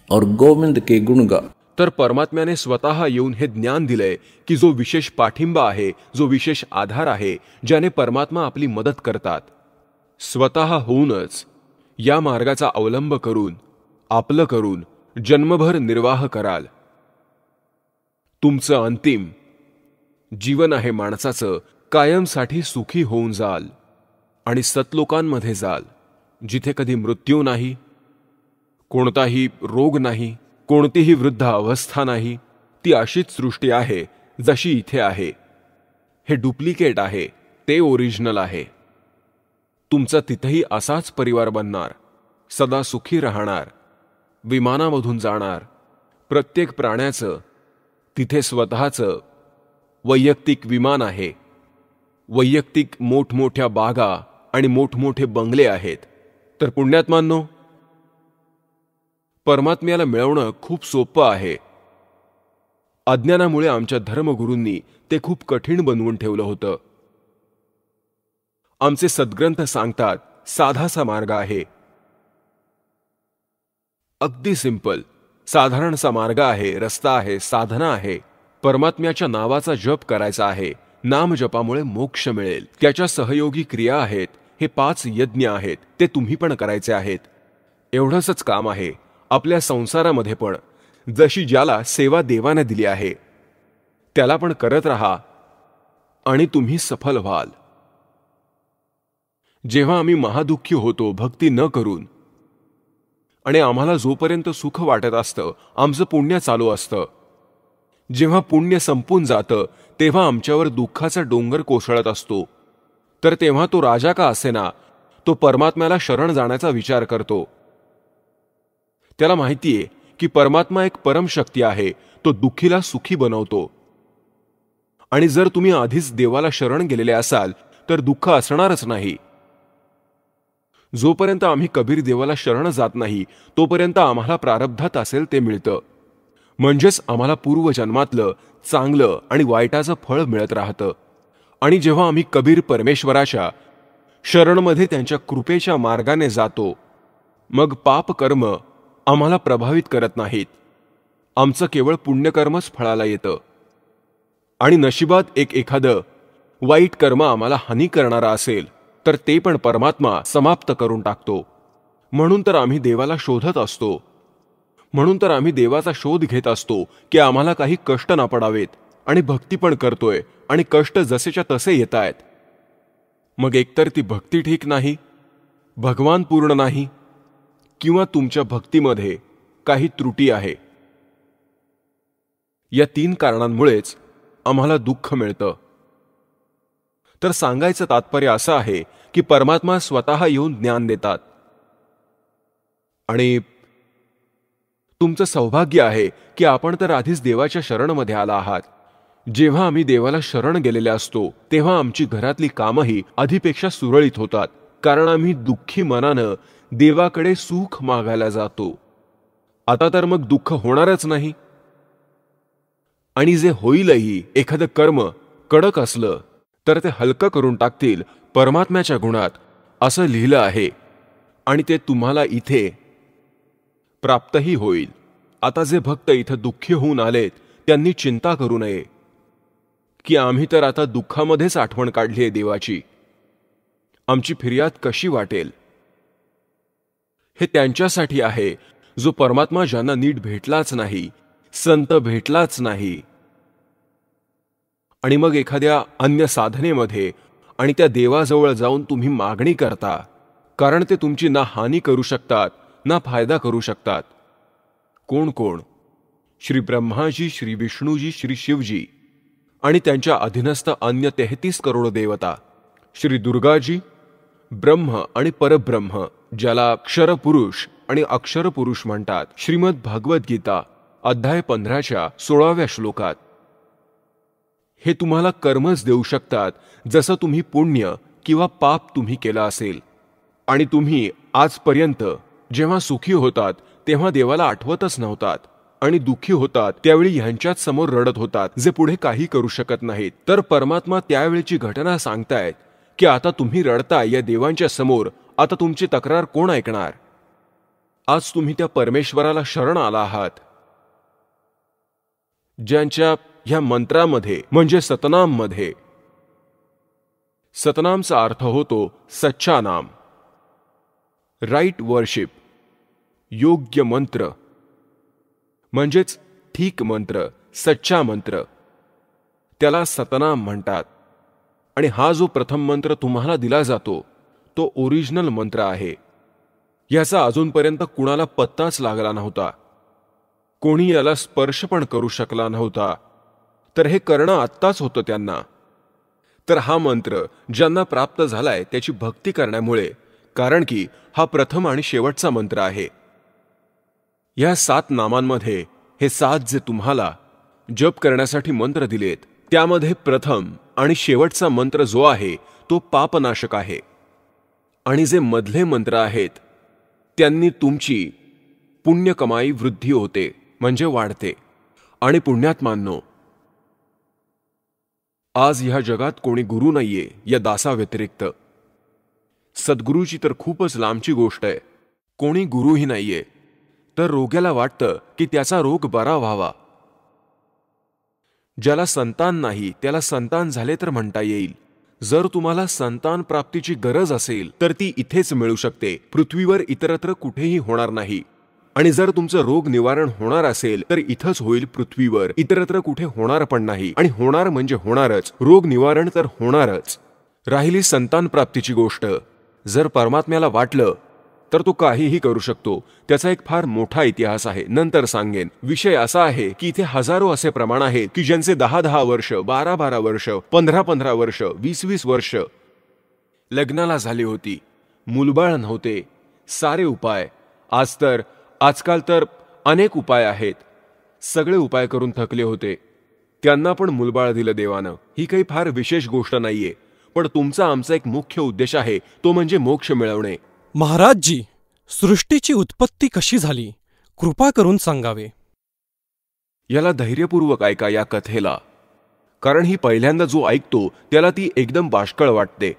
और गोविंद के गुण गा. तर परमात्म्याने स्वतः येऊन हे ज्ञान दिलंय की जो विशेष पाठिंबा आहे, जो विशेष आधार आहे, ज्याने परमात्मा आपली मदत करतात. स्वतः होऊनच या मार्गाचा अवलंब करून, आपलं करून जन्मभर निर्वाह कराल. तुमचं अंतिम जीवन आहे माणसाचं, कायमसाठी सुखी होऊन जाल आणि सतलोकांमध्ये जाल, जिथे कधी मृत्यू नाही, कोणताही रोग नाही, कोणतीही वृद्ध अवस्था नाही. ती अशीच सृष्टी आहे जशी इथे आहे. हे डुप्लिकेट आहे, ते ओरिजिनल आहे. तुमचा तिथेही असाच परिवार बनणार, सदा सुखी राहणार, विमानामधून जाणार. प्रत्येक प्राण्याचं तिथे स्वतःचं वैयक्तिक विमान आहे, वैयक्तिक मोठमोठ्या बागा आणि मोठमोठे बंगले आहेत. तर पुण्यात्मांनो, परमात्म्याला मिळवणं खूप सोपं आहे. अज्ञानामुळे आमच्या धर्मगुरूंनी ते खूप कठीण बनवून ठेवलं होतं. आमचे सद्ग्रंथ सांगतात साधासा मार्ग आहे, अगदी सिंपल, साधारणसा मार्ग आहे, रस्ता आहे, साधना आहे. परमात्म्याच्या नावाचा जप करायचा आहे. नाम जपामुळे मोक्ष मिळेल. त्याच्या सहयोगी क्रिया आहेत. हे 5 यज्ञ आहेत, ते तुम्ही पण करायचे आहेत. एवढंच काम आहे. आपल्या संसारामध्ये पण जशी ज्याला सेवा देवाने दिली आहे त्याला पण करत राहा आणि तुम्ही सफल व्हाल. जेव्हा आम्ही महादुःखी होतो भक्ती न करून, आणि आम्हाला जोपर्यंत सुख वाटत असतं आमचं पुण्य चालू असतं, जेव्हा पुण्य संपून जातं तेव्हा आमच्यावर दुःखाचा डोंगर कोसळत असतो. तर तेव्हा तो राजा का असेना, तो परमात्म्याला शरण जाण्याचा विचार करतो. त्याला माहितीये की परमात्मा एक परमशक्ती आहे, तो दुःखीला सुखी बनवतो. आणि जर तुम्ही आधीच देवाला शरण गेलेले असाल तर दुःख असणारच नाही. जोपर्यंत आम्ही कबीर देवाला शरण जात नाही तोपर्यंत आम्हाला प्रारब्धात असेल ते मिळतं. म्हणजेच आम्हाला पूर्वजन्मातलं चांगलं आणि वाईटाचं फळ मिळत राहतं. आणि जेव्हा आम्ही कबीर परमेश्वराच्या शरणमध्ये त्यांच्या कृपेच्या मार्गाने जातो, मग पाप कर्म आम्हाला प्रभावित करत नाहीत. आमचं केवळ पुण्यकर्मच फळाला येतं. आणि नशिबात एखादं वाईट कर्म आम्हाला हानी करणारा असेल तर ते पण परमात्मा समाप्त करून टाकतो. म्हणून तर आम्ही देवाला शोधत असतो. म्हणून तर आम्ही देवाचा शोध घेत असतो की आम्हाला काही कष्ट ना पडावेत. आणि भक्ती पण करतोय आणि कष्ट जसेच्या तसे येत आहेत. मग एकतर ती भक्ती ठीक नाही, भगवान पूर्ण नाही, किंवा तुमच्या भक्तीमध्ये काही त्रुटी आहे. या 3 कारणांमुळेच आम्हाला दुःख मिळतं. तर सांगायचं तात्पर्य असं आहे की परमात्मा स्वतः येऊन ज्ञान देतात. आणि तुमचं सौभाग्य आहे की आपण तर आधीच देवाच्या शरणमध्ये आला आहात. जेव्हा आम्ही देवाला शरण गेलेले असतो तेव्हा आमची घरातली कामंही आधीपेक्षा सुरळीत होतात, कारण आम्ही दुःखी मनानं देवाकडे सुख मागायला जातो. आता तर मग दुःख होणारच नाही. आणि जे होईलही, एखादं कर्म कडक असलं तर ते हलकं करून टाकतील परमात्म्याच्या गुणात असं लिहिलं आहे आणि ते तुम्हाला इथे प्राप्तही होईल. आता जे भक्त इथं दुःखी होऊन आलेत त्यांनी चिंता करू नये की आम्ही तर आता दुःखामध्येच आठवण काढली आहे देवाची, आमची फिर्याद कशी वाटेल. हे त्यांच्यासाठी आहे जो परमात्मा ज्यांना नीट भेटलाच नाही, संत भेटलाच नाही. आणि मग एखाद्या अन्य साधनेमध्ये आणि त्या देवाजवळ जाऊन तुम्ही मागणी करता, कारण ते तुमची ना हानी करू शकतात ना फायदा करू शकतात. कोण कोण? श्री ब्रह्माजी, श्री विष्णूजी, श्री शिवजी आणि त्यांच्या अधीनस्थ अन्य 33 करोड देवता, श्री दुर्गाजी, ब्रह्म आणि परब्रह्म ज्याला क्षरपुरुष आणि अक्षरपुरुष म्हणतात. श्रीमद भागवद्गीता अध्याय 15च्या 16व्या श्लोकात हे तुम्हाला कर्मच देऊ शकतात जसं तुम्ही पुण्य किंवा पाप तुम्ही केला असेल. आणि तुम्ही आजपर्यंत जेव्हा सुखी होतात तेव्हा देवाला आठवतच नव्हतात आणि दुःखी होतात त्यावेळी ह्यांच्याच समोर रडत होतात जे पुढे काही करू शकत नाहीत. तर परमात्मा त्यावेळीची घटना सांगतायत की आता तुम्ही रडताय या देवांच्या समोर, आता तुमची तक्रार कोण ऐकणार. आज तुम्ही त्या परमेश्वराला शरण आला आहात ज्यांच्या ह्या मंत्रामध्ये म्हणजे सतनाममध्ये, सतनामचा अर्थ होतो सच्चा नाम, राईट वर्शिप, योग्य मंत्र म्हणजेच ठीक मंत्र, सच्चा मंत्र, त्याला सतनाम म्हणतात. आणि हा जो प्रथम मंत्र तुम्हाला दिला जातो तो ओरिजिनल मंत्र आहे. याचा अजूनपर्यंत कुणाला पत्ताच लागला नव्हता, कोणी याला स्पर्श पण करू शकला नव्हता. तर हे करणं आत्ताच होतं त्यांना. तर हा मंत्र ज्यांना प्राप्त झालाय त्याची भक्ती करण्यामुळे, कारण की हा प्रथम आणि शेवटचा मंत्र आहे. या 7 नामांमध्ये हे 7 जे तुम्हाला जप करण्यासाठी मंत्र दिलेत त्यामध्ये प्रथम आणि शेवटचा मंत्र जो आहे तो पापनाशक आहे. आणि जे मधले मंत्र आहेत त्यांनी तुमची पुण्य कमाई वृद्धी होते म्हणजे वाढते. आणि पुण्यात्मांनो, आज ह्या जगात कोणी गुरु नाहीये या दासाव्यतिरिक्त. सद्गुरूची तर खूपच लांबची गोष्ट आहे. कोणी गुरुही नाहीये तर रोग्याला वाटतं की त्याचा रोग बरा व्हावा. ज्याला संतान नाही त्याला संतान झाले तर म्हणता येईल. जर तुम्हाला संतान प्राप्तीची गरज असेल तर ती इथेच मिळू शकते, पृथ्वीवर इतरत्र कुठेही होणार नाही. आणि जर तुमचं रोग निवारण होणार असेल तर इथंच होईल, पृथ्वीवर, इतरत्र कुठे होणार पण नाही. आणि होणार म्हणजे होणारच, रोग निवारण तर होणारच. राहिली संतान प्राप्तीची गोष्ट, जर परमात्म्याला वाटलं तर तो काहीही करू शकतो. त्याचा एक फार मोठा इतिहास आहे, नंतर सांगेन. विषय असा आहे की इथे हजारो असे प्रमाण आहेत की ज्यांचे 10-10 वर्ष, 12-12 वर्ष, 15-15 वर्ष, 20-20 वर्ष लग्नाला झाली होती, मुलबाळ नव्हते. सारे उपाय, आजकाल तर अनेक उपाय आहेत, सगळे उपाय करून थकले होते, त्यांना पण मुलबाळ दिलं देवानं. ही काही फार विशेष गोष्ट नाहीये, पण तुमचा आमचा एक मुख्य उद्देश आहे, तो म्हणजे मोक्ष मिळवणे. महाराजजी, सृष्टीची उत्पत्ती कशी झाली कृपा करून सांगावे. याला धैर्यपूर्वक ऐका या कथेला, कारण ही पहिल्यांदा जो ऐकतो त्याला ती एकदम बाष्कळ वाटते.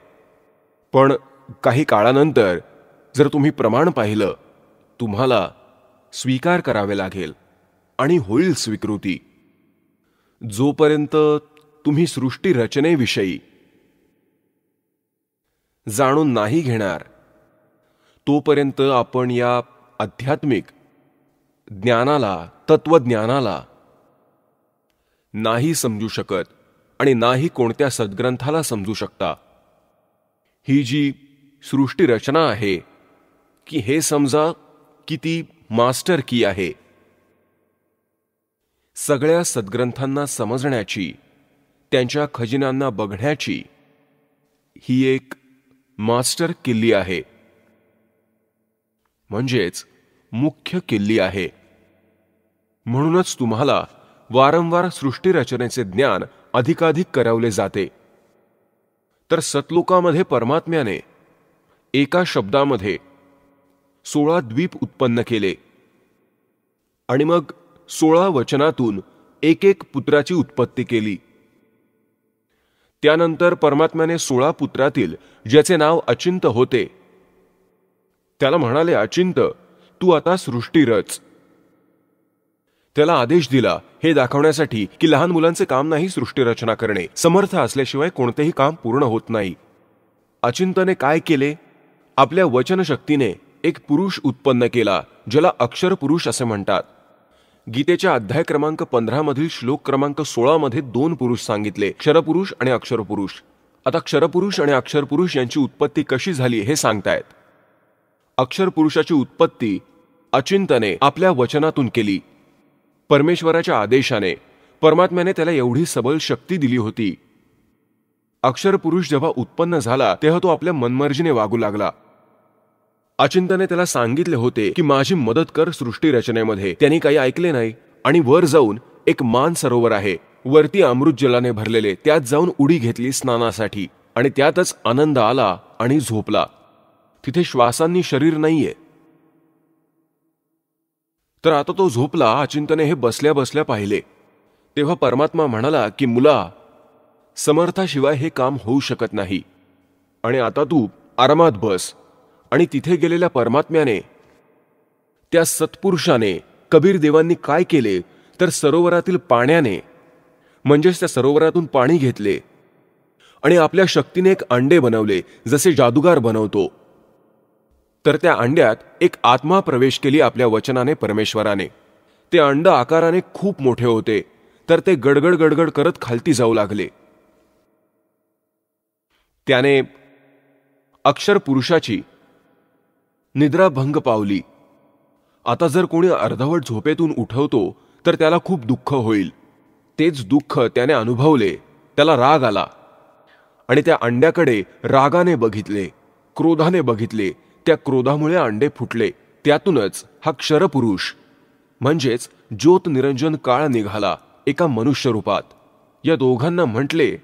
पण काही काळानंतर जर तुम्ही प्रमाण पाहिलं, तुम्हाला स्वीकार करावे लागेल आणि होईल स्वीकृती. जोपर्यंत तुम्ही सृष्टी रचनेविषयी जाणून नाही घेणार तोपर्यंत आपण या आध्यात्मिक ज्ञानाला, तत्वज्ञानाला नाही समजू शकत आणि नाही कोणत्या सद्ग्रंथाला समजू शकता. ही जी सृष्टी रचना आहे की हे समजा की ती मास्टर की आहे. सगळ्या सद्ग्रंथांना समजण्याची, त्यांच्या खजिन्यांना बघण्याची ही एक मास्टर किल्ली आहे, म्हणजेच मुख्य किल्ली आहे. म्हणूनच तुम्हाला वारंवार सृष्टी रचनेचे ज्ञान अधिकाधिक करवले जाते. तर सतलोकामध्ये परमात्म्याने एका शब्दामध्ये 16 द्वीप उत्पन्न केले आणि मग 16 वचनातून एक पुत्राची उत्पत्ती केली. त्यानंतर परमात्म्याने 16 पुत्रातील ज्याचे नाव अचिंत होते त्याला म्हणाले, अचिंत, तू आता सृष्टी रच. त्याला आदेश दिला हे दाखवण्यासाठी की लहान मुलांचे काम नाही सृष्टी रचना करणे, समर्थ असल्याशिवाय कोणतेही काम पूर्ण होत नाही. अचिंतने काय केले? आपल्या वचनशक्तीने एक पुरुष उत्पन्न केला, ज्याला अक्षर पुरुष असे म्हणतात. गीतेच्या अध्याय क्रमांक 15 मधील श्लोक क्रमांक 16 मध्ये 2 पुरुष सांगितले, क्षरपुरुष आणि अक्षरपुरुष. आता क्षरपुरुष आणि अक्षरपुरुष यांची उत्पत्ती कशी झाली हे सांगतायत. अक्षरपुरुषाची उत्पत्ती अचिंतने आपल्या वचनातून केली. परमेश्वराच्या आदेशाने परमात्म्याने त्याला एवढी सबल शक्ती दिली होती. अक्षरपुरुष जेव्हा उत्पन्न झाला तेव्हा तो आपल्या मनमर्जीने वागू लागला. अचिंतने त्याला सांगितले होते की माझी मदत कर सृष्टी रचनेमध्ये. त्यांनी काही ऐकले नाही आणि वर जाऊन एक मान सरोवर आहे, वरती अमृत जलाने भरलेले, त्यात जाऊन उडी घेतली स्नानासाठी आणि त्यातच आनंद आला आणि झोपला. तिथे श्वासांनी शरीर नाहीये. तर आता तो झोपला. अचिंतने हे बसल्या बसल्या पाहिले. तेव्हा परमात्मा म्हणाला की मुला, समर्थाशिवाय हे काम होऊ शकत नाही आणि आता तू आरामात बस. आणि तिथे गेलेल्या परमात्म्याने, त्या सत्पुरुषाने, कबीर देवांनी काय केले तर सरोवरातील पाण्याने म्हणजेच त्या सरोवरातून पाणी घेतले आणि आपल्या शक्तीने एक अंडे बनवले, जसे जादूगार बनवतो. तर त्या अंड्यात एक आत्मा प्रवेश केली आपल्या वचनाने परमेश्वराने. ते अंड आकाराने खूप मोठे होते, तर ते गडगड गडगड करत खालती जाऊ लागले. त्याने अक्षर पुरुषाची निद्रा भंग पावली. आता जर कोणी अर्धवट झोपेतून उठवतो तर त्याला खूप दुःख होईल. तेच दुःख त्याने अनुभवले. त्याला राग आला आणि त्या अंड्याकडे रागाने बघितले, क्रोधाने बघितले. त्या क्रोधामुळे अंडे फुटले. त्यातूनच हा क्षरपुरुष म्हणजेच ज्योत निरंजन काळ निघाला एका मनुष्य रूपात. या दोघांना म्हटले,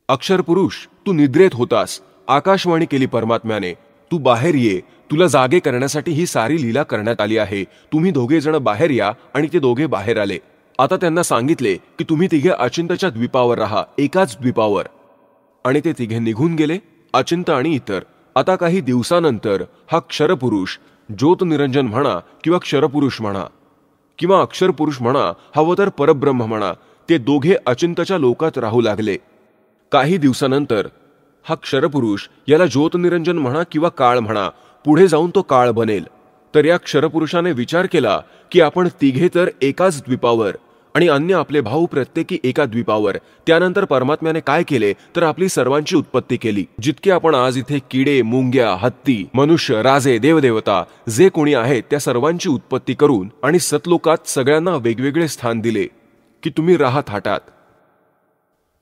अक्षरपुरुष, तू निद्रेत होतास. आकाशवाणी केली परमात्म्याने, तू बाहेर ये. तुला जागे करण्यासाठी ही सारी लीला करण्यात आली आहे. तुम्ही दोघे जण बाहेर या. आणि ते दोघे बाहेर आले. आता त्यांना सांगितले की तुम्ही तिघे अचिंतच्या द्वीपावर राहा, एकाच द्वीपावर. आणि ते तिघे निघून गेले, अचिंत आणि इतर. आता काही दिवसानंतर हा क्षरपुरुष, ज्योत निरंजन म्हणा किंवा क्षरपुरुष म्हणा किंवा अक्षरपुरुष म्हणा, हवं तर परब्रह्म म्हणा, ते दोघे अचिंतच्या लोकात राहू लागले. काही दिवसानंतर हा क्षरपुरुष, याला ज्योतनिरंजन म्हणा किंवा काळ म्हणा, पुढे जाऊन तो काळ बनेल. तर या क्षरपुरुषाने विचार केला की आपण तिघे तर एकाच द्वीपावर आणि अन्य आपले भाऊ प्रत्येकी एका द्वीपावर. त्यानंतर परमात्म्याने काय केले तर आपली सर्वांची उत्पत्ती केली. जितके आपण आज इथे किडे, मुंग्या, हत्ती, मनुष्य, राजे, देवदेवता जे कोणी आहेत त्या सर्वांची उत्पत्ती करून आणि सतलोकात सगळ्यांना वेगवेगळे स्थान दिले की तुम्ही राहा थाटात.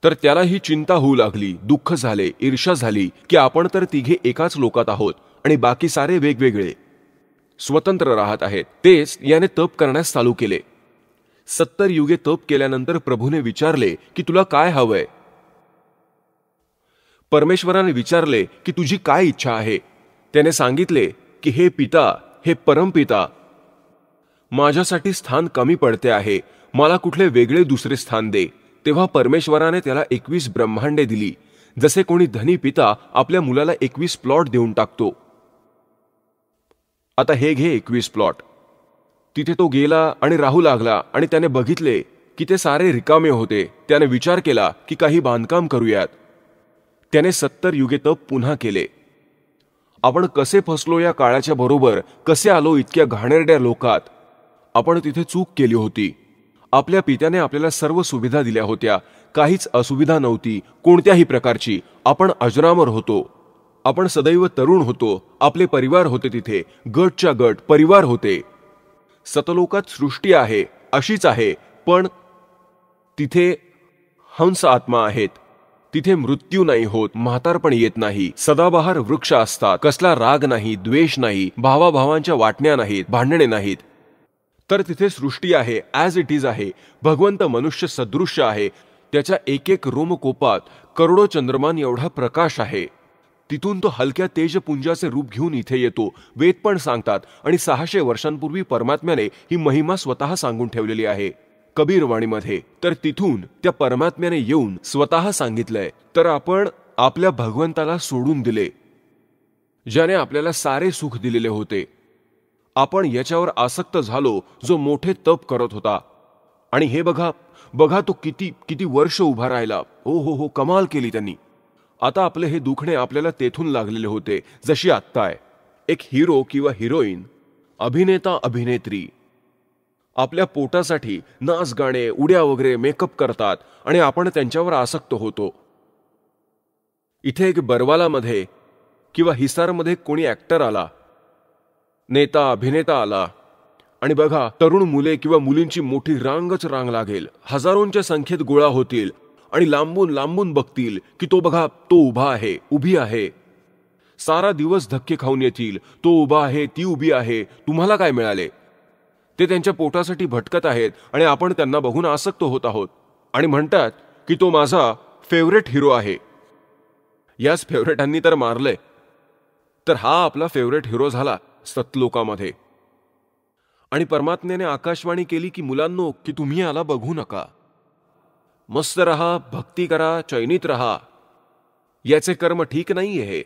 तर त्याला ही चिंता होऊ लागली, दुःख झाले, ईर्ष्या झाली की आपण तर तिघे एकाच लोकात आहोत आणि बाकी सारे वेगवेगळे स्वतंत्र राहत आहेत. तेच याने तप करण्यास चालू केले. 70 युगे तप केल्यानंतर प्रभूने विचारले की तुला काय हवंय. परमेश्वराने विचारले की तुझी काय इच्छा आहे. त्याने सांगितले की हे पिता, हे परमपिता, माझ्यासाठी स्थान कमी पडते आहे, मला कुठले वेगळे दुसरे स्थान दे. तेव्हा परमेश्वराने त्याला 21 ब्रह्मांडे दिली. जसे कोणी धनी पिता आपल्या मुलाला 21 प्लॉट देऊन टाकतो. आता हे घे 21 प्लॉट. तिथे तो गेला आणि राहू लागला आणि त्याने बघितले की ते सारे रिकामे होते. त्याने विचार केला की काही बांधकाम करूयात. त्याने 70 युगे तप पुन्हा केले. आपण कसे फसलो या काळाच्या बरोबर, कसे आलो इतक्या घाणेरड्या लोकात. आपण तिथे चूक केली होती. आपल्या पित्याने आपल्याला सर्व सुविधा दिल्या होत्या, काहीच असुविधा नव्हती कोणत्याही प्रकारची. आपण अजरामर होतो. आपण सदैव तरुण होतो. आपले परिवार होते तिथे, गटच्या गट परिवार होते. सतलोकात सृष्टी आहे, अशीच आहे, पण तिथे हंस आत्मा आहेत. तिथे मृत्यू नाही होत, म्हातारपण येत नाही, सदाबहार वृक्ष असतात, कसला राग नाही, द्वेष नाही, भावाभावांच्या वाटण्या नाहीत, भांडणे नाहीत. तर तिथे सृष्टी आहे, ॲज इट इज आहे. भगवंत मनुष्य सदृश्य आहे. त्याच्या एक एक रोमकोपात करोडो चंद्रमान एवढा प्रकाश आहे. तिथून तो हलक्या तेजपुंजाचे रूप घेऊन इथे येतो. वेद पण सांगतात आणि 600 वर्षांपूर्वी परमात्म्याने ही महिमा स्वतः सांगून ठेवलेली आहे. कबीरवाणीमध्ये, तर तिथून त्या परमात्म्याने येऊन स्वतः सांगितलंय. तर आपण आपल्या भगवंताला सोडून दिले, ज्याने आपल्याला सारे सुख दिलेले होते. आपण याच्यावर आसक्त झालो जो मोठे तप करत होता. आणि हे बघा तो किती वर्ष उभा राहिला. हो, कमाल केली त्यांनी. आता आपले हे दुखणे आपल्याला तेथून लागलेले होते, जशी आत्ता आहे. एक हिरो किंवा हिरोईन, अभिनेता अभिनेत्री आपल्या पोटासाठी नाच गाणे, उड्या वगैरे मेकअप करतात आणि आपण त्यांच्यावर आसक्त होतो. इथे एक बरवालामध्ये किंवा हिसारमध्ये कोणी ऍक्टर आला, नेता अभिनेता आला, आणि बघा तरुण मुले किंवा मुलींची मोठी रांग लागेल. हजारोंच्या संख्येत गोळा होतील आणि लांबून बघतील की तो उभा आहे, उभी आहे. सारा दिवस धक्के खाऊन येतील. तो उभा आहे, ती उभी आहे. तुम्हाला काय मिळाले? ते त्यांच्या पोटासाठी भटकत आहेत आणि आपण त्यांना बघून आसक्त होत आहोत आणि म्हणतात की तो माझा फेवरेट हिरो आहे. याच फेवरेटांनी तर मारलंय. तर हा आपला फेवरेट हिरो झाला सतलोकामध्ये. आणि परमात्म्याने आकाशवाणी केली की मुलांनो, की तुम्ही याला बघू नका, मस्त रहा, भक्ती करा, चैनीत रहा. याचे कर्म ठीक नाहीये हे.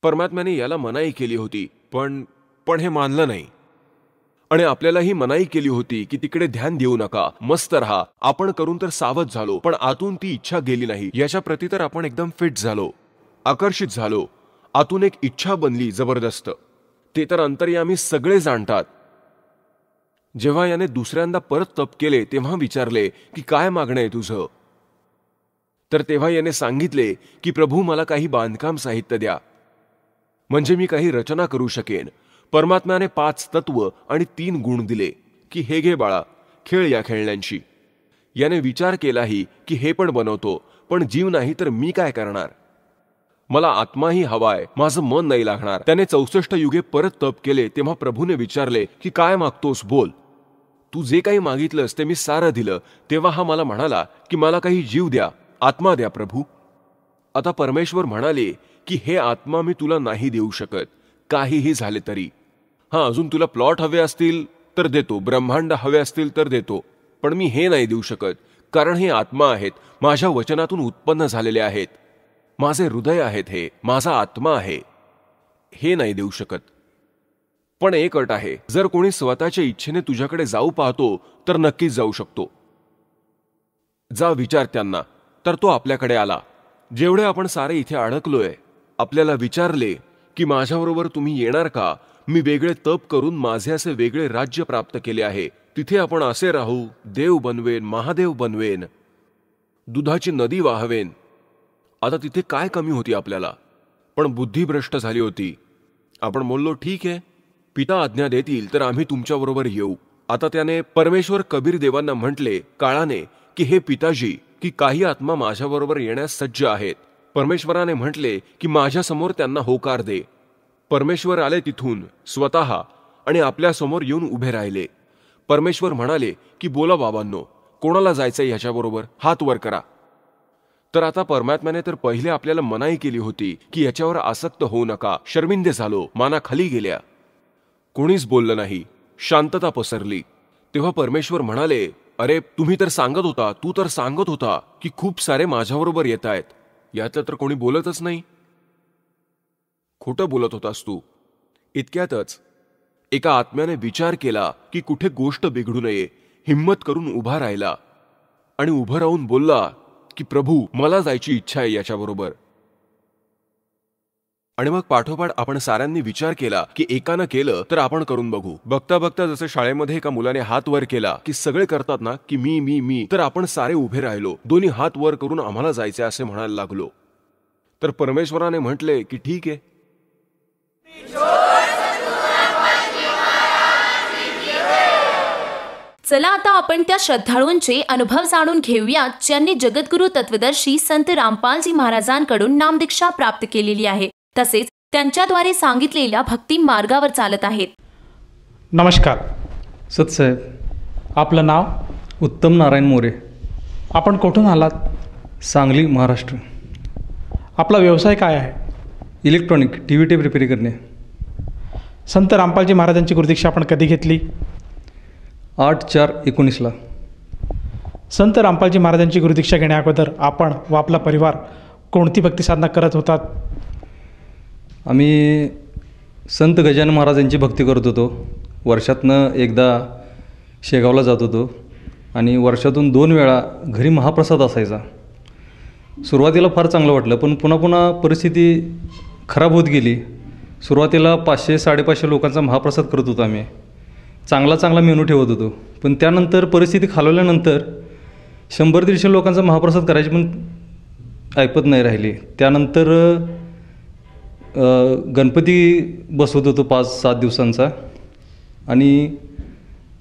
परमात्म्याने याला मनाई केली होती, पण हे मानलं नाही. आणि आपल्यालाही मनाई केली होती की तिकडे ध्यान देऊ नका, मस्त रहा. आपण करून तर सावध झालो, पण आतून ती इच्छा गेली नाही. याच्या प्रती तर आपण एकदम फिट झालो, आकर्षित झालो. आतून एक इच्छा बनली जबरदस्त. ते तर अंतर्यामी सगळे जाणतात. जेव्हा याने दुसऱ्यांदा परत तप केले तेव्हा विचारले की काय मागणं आहे तुझं? तर तेव्हा याने सांगितले की प्रभू मला काही बांधकाम साहित्य द्या, म्हणजे मी काही रचना करू शकेन. परमात्म्याने 5 तत्व आणि 3 गुण दिले की हे घे बाळा, खेळ या खेळण्यांशी. याने विचार केलाही की हे पण बनवतो, पण जीव नाही तर मी काय करणार? मला आत्माही हवाय, माझं मन नाही लागणार. त्याने 64 युगे परत तप केले. तेव्हा प्रभूने विचारले की काय मागतोस, बोल. तू जे काही मागितलंस ते मी सारं दिलं. तेव्हा हा मला म्हणाला की मला काही जीव द्या, आत्मा द्या प्रभू. आता परमेश्वर म्हणाले की हे आत्मा मी तुला नाही देऊ शकत, काहीही झाले तरी. अजून तुला प्लॉट हवे असतील तर देतो, ब्रह्मांड हवे असतील तर देतो, पण मी हे नाही देऊ शकत, कारण हे आत्मा आहेत, माझ्या वचनातून उत्पन्न झालेले आहेत, माझे हृदय आहेत, हे माझा आत्मा आहे. हे नाही देऊ शकत. पण एक अट आहे, जर कोणी स्वतःच्या इच्छेने तुझ्याकडे जाऊ पाहतो तर नक्कीच जाऊ शकतो. जा विचार त्यांना. तर तो आपल्याकडे आला. जेवढे आपण सारे इथे अडकलोय, आपल्याला विचारले की माझ्याबरोबर तुम्ही येणार का? मी वेगळे तप करून माझे असे वेगळे राज्य प्राप्त केले आहे, तिथे आपण असे राहू, देव बनवेन, महादेव बनवेन, दुधाची नदी वाहवेन. आता तिथे काय कमी होती आपल्याला? पण बुद्धी भ्रष्ट झाली होती. आपण बोललो ठीक आहे, पिता आज्ञा देतील तर आम्ही तुमच्याबरोबर येऊ. आता त्याने परमेश्वर कबीर देवांना म्हटले काळाने की हे पिताजी, की काही आत्मा माझ्याबरोबर येण्यास सज्ज आहेत. परमेश्वराने म्हटले की माझ्यासमोर त्यांना होकार दे. परमेश्वर आले तिथून स्वतः आणि आपल्यासमोर येऊन उभे राहिले. परमेश्वर म्हणाले की बोला बाबांनो, कोणाला जायचंय ह्याच्याबरोबर? हात वर करा. तर आता परमात्म्याने तर पहिले आपल्याला मनाई केली होती की याच्यावर आसक्त होऊ नका. शर्मिंदे झालो, माना खाली गेल्या, कोणीच बोललं नाही, शांतता पसरली. तेव्हा परमेश्वर म्हणाले, अरे तुम्ही तर सांगत होता, तू तर सांगत होता की खूप सारे माझ्याबरोबर येत आहेत, यातलं तर कोणी बोलतच नाही. खोटं बोलत होतास तू. इतक्यातच एका आत्म्याने विचार केला की कुठे गोष्ट बिघडू नये, हिम्मत करून उभा राहिला आणि उभं राहून बोलला की प्रभू मला जायची इच्छा आहे याच्याबरोबर. आणि मग पाठोपाठ आपण साऱ्यांनी विचार केला की एकानं केलं तर आपण करून बघू. बघता बघता जसं शाळेमध्ये एका मुलाने हात वर केला की सगळे करतात ना की मी मी मी, तर आपण सारे उभे राहिलो. दोन्ही हात वर करून आम्हाला जायचे असे म्हणायला लागलो. तर परमेश्वराने म्हटले की ठीक आहे. चला आता आपण त्या श्रद्धाळूंचे अनुभव जाणून घेऊया ज्यांनी जगद्गुरु तत्वदर्शी संत रामपालजी महाराजांकडून नामदीक्षा प्राप्त केलेली आहे, तसेच त्यांच्याद्वारे सांगितलेल्या भक्ती मार्गावर चालत आहेत. नमस्कार सतसाहेब. आपलं नाव? उत्तम नारायण मोरे. आपण कुठून आलात? सांगली, महाराष्ट्र. आपला व्यवसाय काय आहे? इलेक्ट्रॉनिक TV टेप रिपेअर करणे. संत रामपालजी महाराजांची गुरुदीक्षा आपण कधी घेतली? 8/4/19 संत रामपालजी महाराजांची गुरुदीक्षा घेण्या अगोदर आपण व आपला परिवार कोणती भक्ती साधना करत होतात? आम्ही संत गजानन महाराजांची भक्ती करत होतो. वर्षातनं एकदा शेगावला जात होतो आणि वर्षातून 2 वेळा घरी महाप्रसाद असायचा. सुरुवातीला फार चांगलं वाटलं, पण पुन्हा पुन्हा परिस्थिती खराब होत गेली. सुरुवातीला 500-550 लोकांचा महाप्रसाद करत होतो आम्ही. चांगला मेनू ठेवत होतो, पण त्यानंतर परिस्थिती खालवल्यानंतर 100-150 लोकांचा महाप्रसाद करायची पण ऐपत नाही राहिली. त्यानंतर गणपती बसवत होतो 5-7 दिवसांचा आणि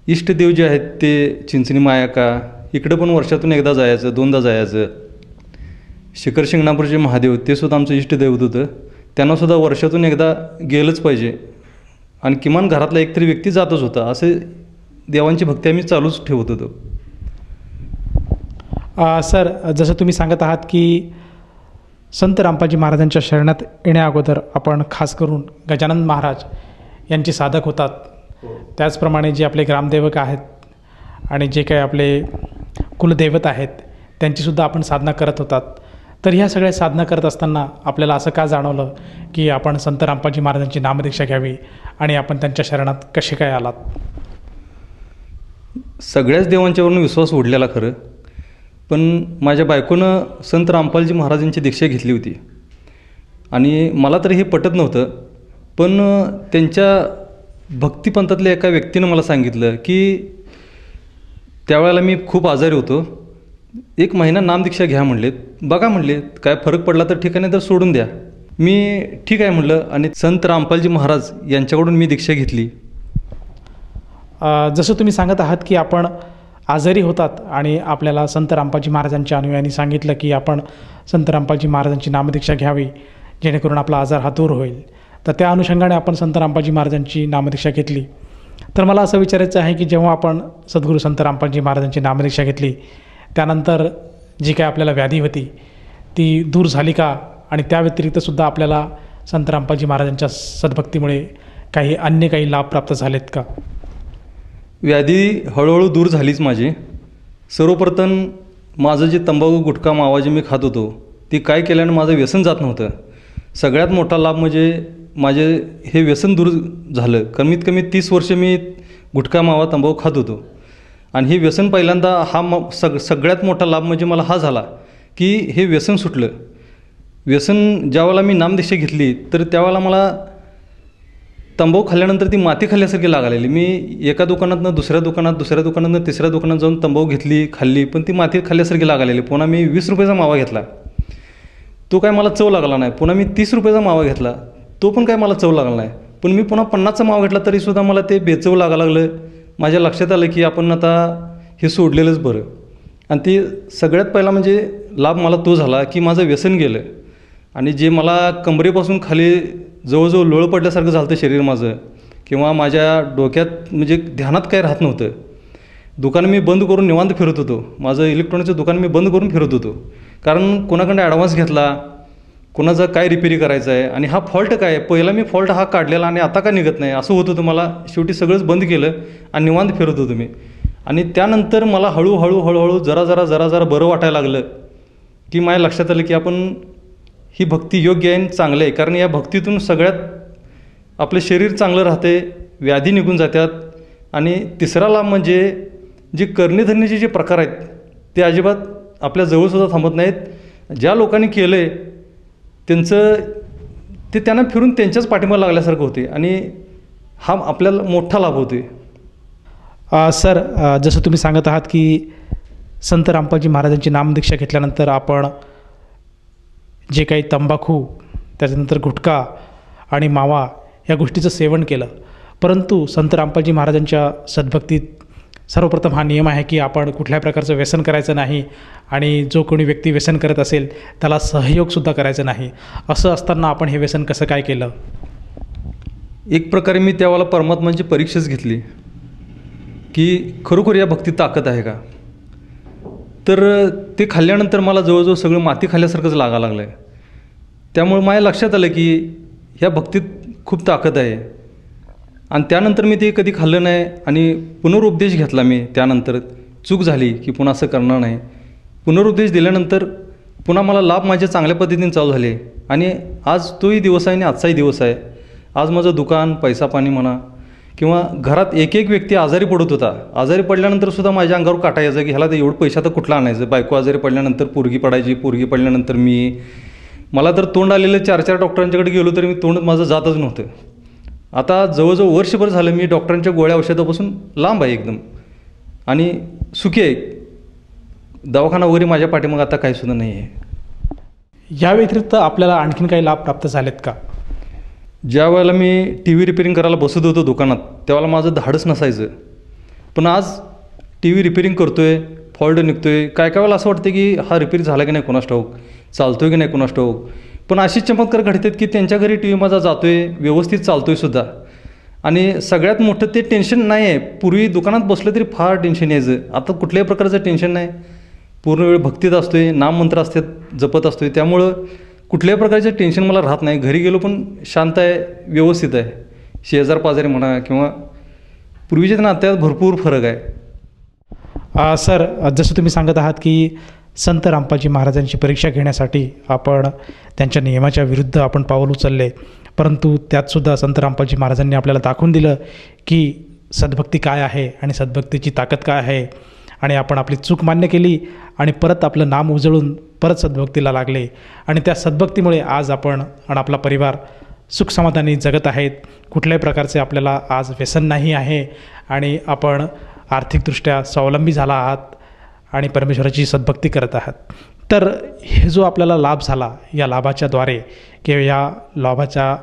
इष्टदेव जे आहेत ते चिंचणी मायाका इकडं पण वर्षातून एकदा जायचं, 2दा जायचं. शिखर शिंगणापूरचे महादेव ते सुद्धा आमचं इष्टदैवत होतं. त्यांनासुद्धा वर्षातून एकदा गेलंच पाहिजे आणि किमान घरातला एकतरी व्यक्ती जातच होता. असे देवांची भक्ती आम्ही चालूच ठेवत होतो. सर, जसं तुम्ही सांगत आहात की संत रामपालजी महाराजांच्या शरणात येण्या अगोदर आपण खास करून गजानन महाराज यांचे साधक होतात. त्याचप्रमाणे जे आपले ग्रामदेवक आहेत आणि जे काही आपले कुलदैवत आहेत त्यांचीसुद्धा आपण साधना करत होतात. तर ह्या सगळ्या साधना करत असताना आपल्याला असं का जाणवलं की आपण संत रामपालजी महाराजांची नामदीक्षा घ्यावी आणि आपण त्यांच्या शरणात कसे काय आलात? सगळ्याच देवांच्यावरून विश्वास उडलेला खरं, पण माझ्या बायकोनं संत रामपालजी महाराजांची दीक्षा घेतली होती आणि मला तर हे पटत नव्हतं. पण त्यांच्या भक्तिपंथातल्या एका व्यक्तीनं मला सांगितलं की त्यावेळेला मी खूप आजारी होतो, 1 महिना नामदीक्षा घ्या म्हणलेत, बघा म्हणले काय फरक पडला तर ठीक आहे, नाही तर सोडून द्या. मी ठीक आहे म्हणलं आणि संत रामपालजी महाराज यांच्याकडून मी दीक्षा घेतली. जसं तुम्ही सांगत आहात की आपण आजारी होतात आणि आपल्याला संत रामपालजी महाराजांच्या अनुयायांनी सांगितलं की आपण संत रामपालजी महाराजांची नामदीक्षा घ्यावी जेणेकरून आपला आजार हा दूर होईल. तर त्या अनुषंगाने आपण संत रामपालजी महाराजांची नामदीक्षा घेतली. तर मला असं विचारायचं आहे की जेव्हा आपण सद्गुरू संत रामपालजी महाराजांची नामदीक्षा घेतली त्यानंतर जी काय आपल्याला व्याधी होती ती दूर झाली का? आणि त्या व्यतिरिक्तसुद्धा आपल्याला संत रामपालजी महाराजांच्या सद्भक्तीमुळे अन्य काही लाभ प्राप्त झालेत का? व्याधी हळूहळू दूर झालीच माझी. सर्वप्रथम माझं जे तंबाखू गुटखा मावा जे मी खात होतो ती काय केल्यानं माझं व्यसन जात नव्हतं. सगळ्यात मोठा लाभ म्हणजे माझे हे व्यसन दूर झालं. कमीत कमी 30 वर्ष मी गुटखा मावा तंबाखू खात होतो आणि हे व्यसन पहिल्यांदा सगळ्यात मोठा लाभ म्हणजे मला हा झाला की हे व्यसन सुटलं. व्यसन ज्यावेळेला मी नामदीक्षा घेतली तर त्यावेळेला मला तंबाखू खाल्ल्यानंतर ती माती खाल्ल्यासारखी लागालेली. मी एका दुकानातनं दुसऱ्या दुकानातनं तिसऱ्या दुकानात जाऊन तंबाखू घेतली, खाल्ली, पण ती माती खाल्ल्यासारखी लागालेली. पुन्हा मी 20 रुपयाचा मावा घेतला, तो काय मला चव लागला नाही. पुन्हा मी 30 रुपयाचा मावा घेतला, तो पण काय मला चव लागला नाही. पण मी पुन्हा 50चा मावा घेतला तरीसुद्धा मला ते बेचव लागायला लागलं. माझ्या लक्षात आलं की आपण आता हे सोडलेलंच बरं. आणि ते सगळ्यात पहिला म्हणजे लाभ मला तो झाला की माझं व्यसन गेलं आणि जे मला कमरेपासून खाली जवळजवळ लोळ पडल्यासारखं झालं होतं शरीर माझं, किंवा माझ्या डोक्यात म्हणजे ध्यानात काय राहत नव्हतं. दुकान मी बंद करून निवांत फिरत होतो. माझं इलेक्ट्रॉनिकचं दुकान मी बंद करून फिरत होतो, कारण कोणाकडे ॲडव्हान्स घेतला, कोणाचं काय रिपेरी करायचं आहे आणि हा फॉल्ट काय आहे, पहिला मी फॉल्ट हा काढलेला आणि आता का निघत नाही असं होत होतं मला. शेवटी सगळंच बंद केलं आणि निवांत फिरत होतो मी. आणि त्यानंतर मला हळूहळू जरा बरं वाटायला लागलं की माझ्या लक्षात आलं की आपण ही भक्ती योग्य आहे आणि चांगलं आहे, कारण या भक्तीतून सगळ्यात आपलं शरीर चांगलं राहते, व्याधी निघून जातात. आणि तिसरा लाभ म्हणजे जे करणेधरणीचे जे प्रकार आहेत ते अजिबात आपल्या जवळसुद्धा थांबत नाहीत. ज्या लोकांनी केलं आहे त्यांना फिरून त्यांच्याच पाठिंबा लागल्यासारखं होते आणि हा आपल्याला मोठा लाभ होते. सर, जसं तुम्ही सांगत आहात की संत रामपालजी महाराजांची नामदीक्षा घेतल्यानंतर आपण जे काही तंबाखू, त्याच्यानंतर गुटखा आणि मावा या गोष्टीचं सेवन केलं, परंतु संत रामपालजी महाराजांच्या सद्भक्तीत सर्वप्रथम हा नियम आहे की आपण कुठल्याही प्रकारचं व्यसन करायचं नाही आणि जो कोणी व्यक्ती व्यसन करत असेल त्याला सहयोगसुद्धा करायचं नाही. असं असताना आपण हे व्यसन कसं काय केलं? एक प्रकारे मी त्यावेळेला परमात्माची परीक्षाच घेतली की खरोखर या भक्तीत ताकद आहे का. तर ते खाल्ल्यानंतर मला जवळजवळ सगळं माती खाल्ल्यासारखंच लागायला लागलं आहे. त्यामुळे माझ्या लक्षात आलं की ह्या भक्तीत खूप ताकद आहे आणि त्यानंतर मी ते कधी खाल्लं नाही आणि पुनरुपदेश घेतला मी. त्यानंतर चूक झाली की पुन्हा असं करणार नाही. पुनरुपदेश दिल्यानंतर पुन्हा मला लाभ माझ्या चांगल्या पद्धतीने चालू झाले आणि आज तोही दिवस आहे आणि आजचाही दिवस आहे. आज माझं दुकान, पैसा पाणी म्हणा किंवा घरात एक एक व्यक्ती आजारी पडत होता. आजारी पडल्यानंतर सुद्धा माझ्या अंगावर काटा यायचा की ह्याला तर एवढं पैसा तर कुठला आणायचं. बायको आजारी पडल्यानंतर पोरगी पडायची, पोरगी पडल्यानंतर मला तर तोंड आलेलं 4 डॉक्टरांच्याकडे गेलो तरी मी तोंड माझं जातच नव्हतं. आता जवळजवळ वर्षभर झालं मी डॉक्टरांच्या गोळ्या औषधापासून लांब आहे एकदम आणि सुखी आहे. दवाखाना वगैरे माझ्या पाठीमागे आता काही सुद्धा नाही आहे. या व्यतिरिक्त आपल्याला आणखीन काही लाभ प्राप्त झालेत का? ज्या वेळेला मी TV रिपेअरिंग करायला बसत होतो दुकानात त्यावेळेला माझं धाडस नसायचं. पण आज TV रिपेअरिंग करतो आहे, फॉल्ट निघतो आहे. काय वेळेला असं वाटतं की हा रिपेअर झाला की नाही कोणास ठाऊक, चालतो आहे की नाही कोणास ठाऊक. पण अशी चमत्कार घडतात की त्यांच्या घरी TV माझा जातो आहे, व्यवस्थित चालतो आहे सुद्धा. आणि सगळ्यात मोठं ते टेन्शन नाही आहे. पूर्वी दुकानात बसलं तरी फार टेन्शन यायचं. आता कुठल्याही प्रकारचं टेन्शन नाही. पूर्ण वेळ भक्तीत असतो आहे, नाममंत्र असतात, जपत असतो आहे. त्यामुळं कुठल्याही प्रकारचं टेन्शन मला राहत नाही. घरी गेलो पण शांत आहे, व्यवस्थित आहे. शेजार पाजारी म्हणा किंवा पूर्वीच्या नात्यात भरपूर फरक आहे. सर, जसं तुम्ही सांगत आहात की संत रामपालजी महाराजांची परीक्षा घेण्यासाठी आपण त्यांच्या नियमाच्या विरुद्ध आपण पाऊल उचलले, परंतु त्यातसुद्धा संत रामपालजी महाराजांनी आपल्याला दाखवून दिलं की सद्भक्ती काय आहे आणि सद्भक्तीची ताकद काय आहे. आणि आपण आपली चूक मान्य केली आणि परत आपलं नाम उजळून परत सद्भक्तीला लागले आणि त्या सद्भक्तीमुळे आज आपण आणि आपला परिवार सुखसमाधानी जगत आहेत. कुठल्याही प्रकारचे आपल्याला आज व्यसन नाही आहे आणि आपण आर्थिकदृष्ट्या स्वावलंबी झाला आहात आणि परमेश्वराची सद्भक्ती करत आहात. तर हे जो आपल्याला लाभ झाला, या लाभाच्याद्वारे किंवा या लाभाच्या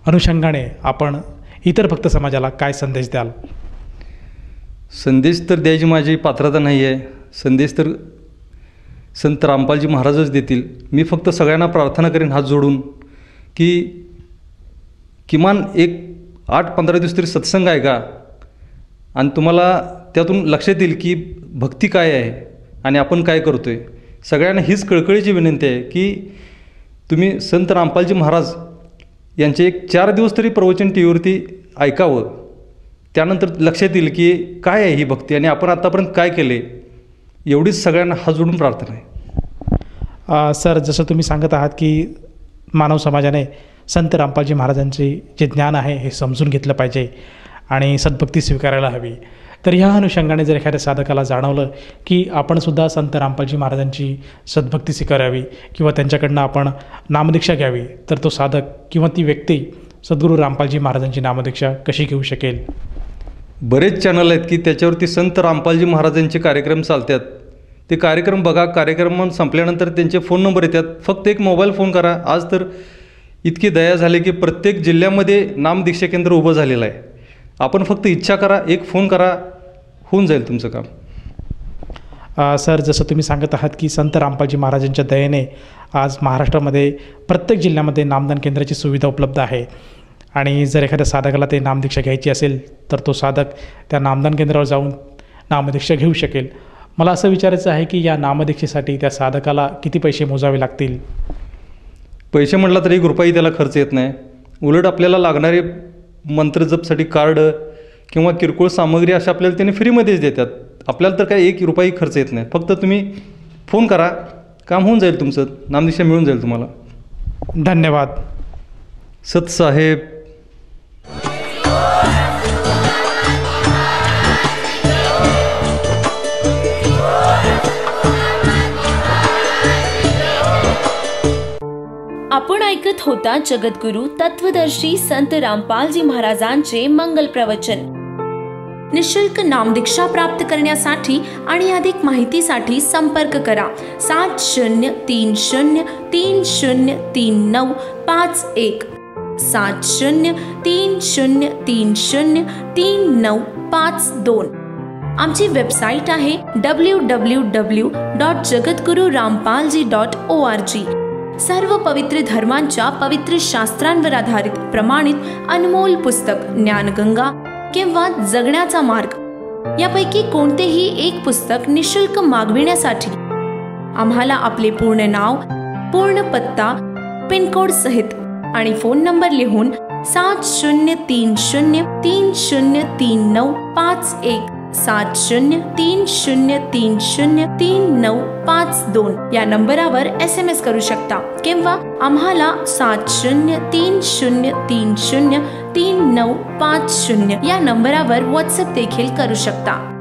अनुषंगाने आपण इतर भक्त समाजाला काय संदेश द्याल? संदेश तर द्यायची माझी पात्रता नाही आहे. संदेश तर संत रामपालजी महाराजच देतील. मी फक्त सगळ्यांना प्रार्थना करेन हात जोडून की किमान एक 8-15 दिवस तरी सत्संग आहे का आणि तुम्हाला त्यातून लक्षात येईल की भक्ती काय आहे आणि आपण काय करतो आहे. सगळ्यांना हीच कळकळीची विनंती आहे की तुम्ही संत रामपालजी महाराज यांचे एक 4 दिवस तरी प्रवचन TV वरती ऐकावं. त्यानंतर लक्षात येईल की काय आहे ही भक्ती आणि आपण आत्तापर्यंत काय केले. एवढीच सगळ्यांना हात जोडून प्रार्थना आहे. सर, जसं तुम्ही सांगत आहात की मानव समाजाने संत रामपालजी महाराजांचे जे ज्ञान आहे हे समजून घेतलं पाहिजे आणि सद्भक्ती स्वीकारायला हवी. तर ह्या अनुषंगाने जर एखाद्या साधकाला जाणवलं की आपणसुद्धा संत रामपालजी महाराजांची सद्भक्ती स्वीकारावी किंवा त्यांच्याकडनं आपण नामदीक्षा घ्यावी, तर तो साधक किंवा ती व्यक्ती सद्गुरू रामपालजी महाराजांची नामदीक्षा कशी घेऊ शकेल? बरेच चॅनल आहेत की त्याच्यावरती संत रामपालजी महाराजांचे कार्यक्रम चालतात. ते कार्यक्रम बघा. कार्यक्रम संपल्यानंतर त्यांचे फोन नंबर येतात. फक्त एक मोबाईल फोन करा. आज तर इतकी दया झाली की प्रत्येक जिल्ह्यामध्ये नामदीक्षा केंद्र उभं झालेलं आहे. आपण फक्त इच्छा करा, एक फोन करा, होऊन जाईल तुमचं काम. सर, जसं तुम्ही सांगत आहात की संत रामपालजी महाराजांच्या दयेने आज महाराष्ट्रामध्ये प्रत्येक जिल्ह्यामध्ये नामदान केंद्राची सुविधा उपलब्ध आहे आणि जर एखाद्या साधकाला ते नामदीक्षा घ्यायची असेल तर तो साधक त्या नामदान केंद्रावर जाऊन नामदीक्षा घेऊ शकेल. मला असं विचारायचं आहे की या नामदीक्षेसाठी त्या साधकाला किती पैसे मोजावे लागतील? पैसे म्हटला तरी 1 रुपयाही त्याला खर्च येत नाही. उलट आपल्याला लागणारे मंत्रजपसाठी कार्ड किंवा किरकोळ सामग्री अशा आपल्याला त्याने फ्रीमध्येच देतात. आपल्याला तर काही 1 रुपयाही खर्च येत नाही. फक्त तुम्ही फोन करा, काम होऊन जाईल तुमचं. नामदीक्षा मिळून जाईल तुम्हाला. धन्यवाद. सतसाहेब. आपण ऐकत होता जगद्गुरु तत्वदर्शी संत रामपालजी महाराजांचे मंगल प्रवचन. निशुल्क नामदीक्षा प्राप्त करण्यासाठी आणि अधिक माहितीसाठी संपर्क करा 7030303951 7030303952. आमची वेबसाईट आहे www.jagadgururampalji.org. सर्व पवित्र धर्मांच्या पवित्र शास्त्रांवर आधारित प्रमाणित अनमोल पुस्तक ज्ञानगंगा किंवा जगण्याचा मार्ग यापैकी कोणतेही एक पुस्तक निशुल्क मागविण्यासाठी आम्हाला आपले पूर्ण नाव, पूर्ण पत्ता, पिनकोड सहित आणि फोन नंबर लिहून 7030303951 7030303952 या नंबरावर SMS करू शकता किंवा आम्हाला 7030303950 या नंबरावर WhatsApp देखील करू शकता.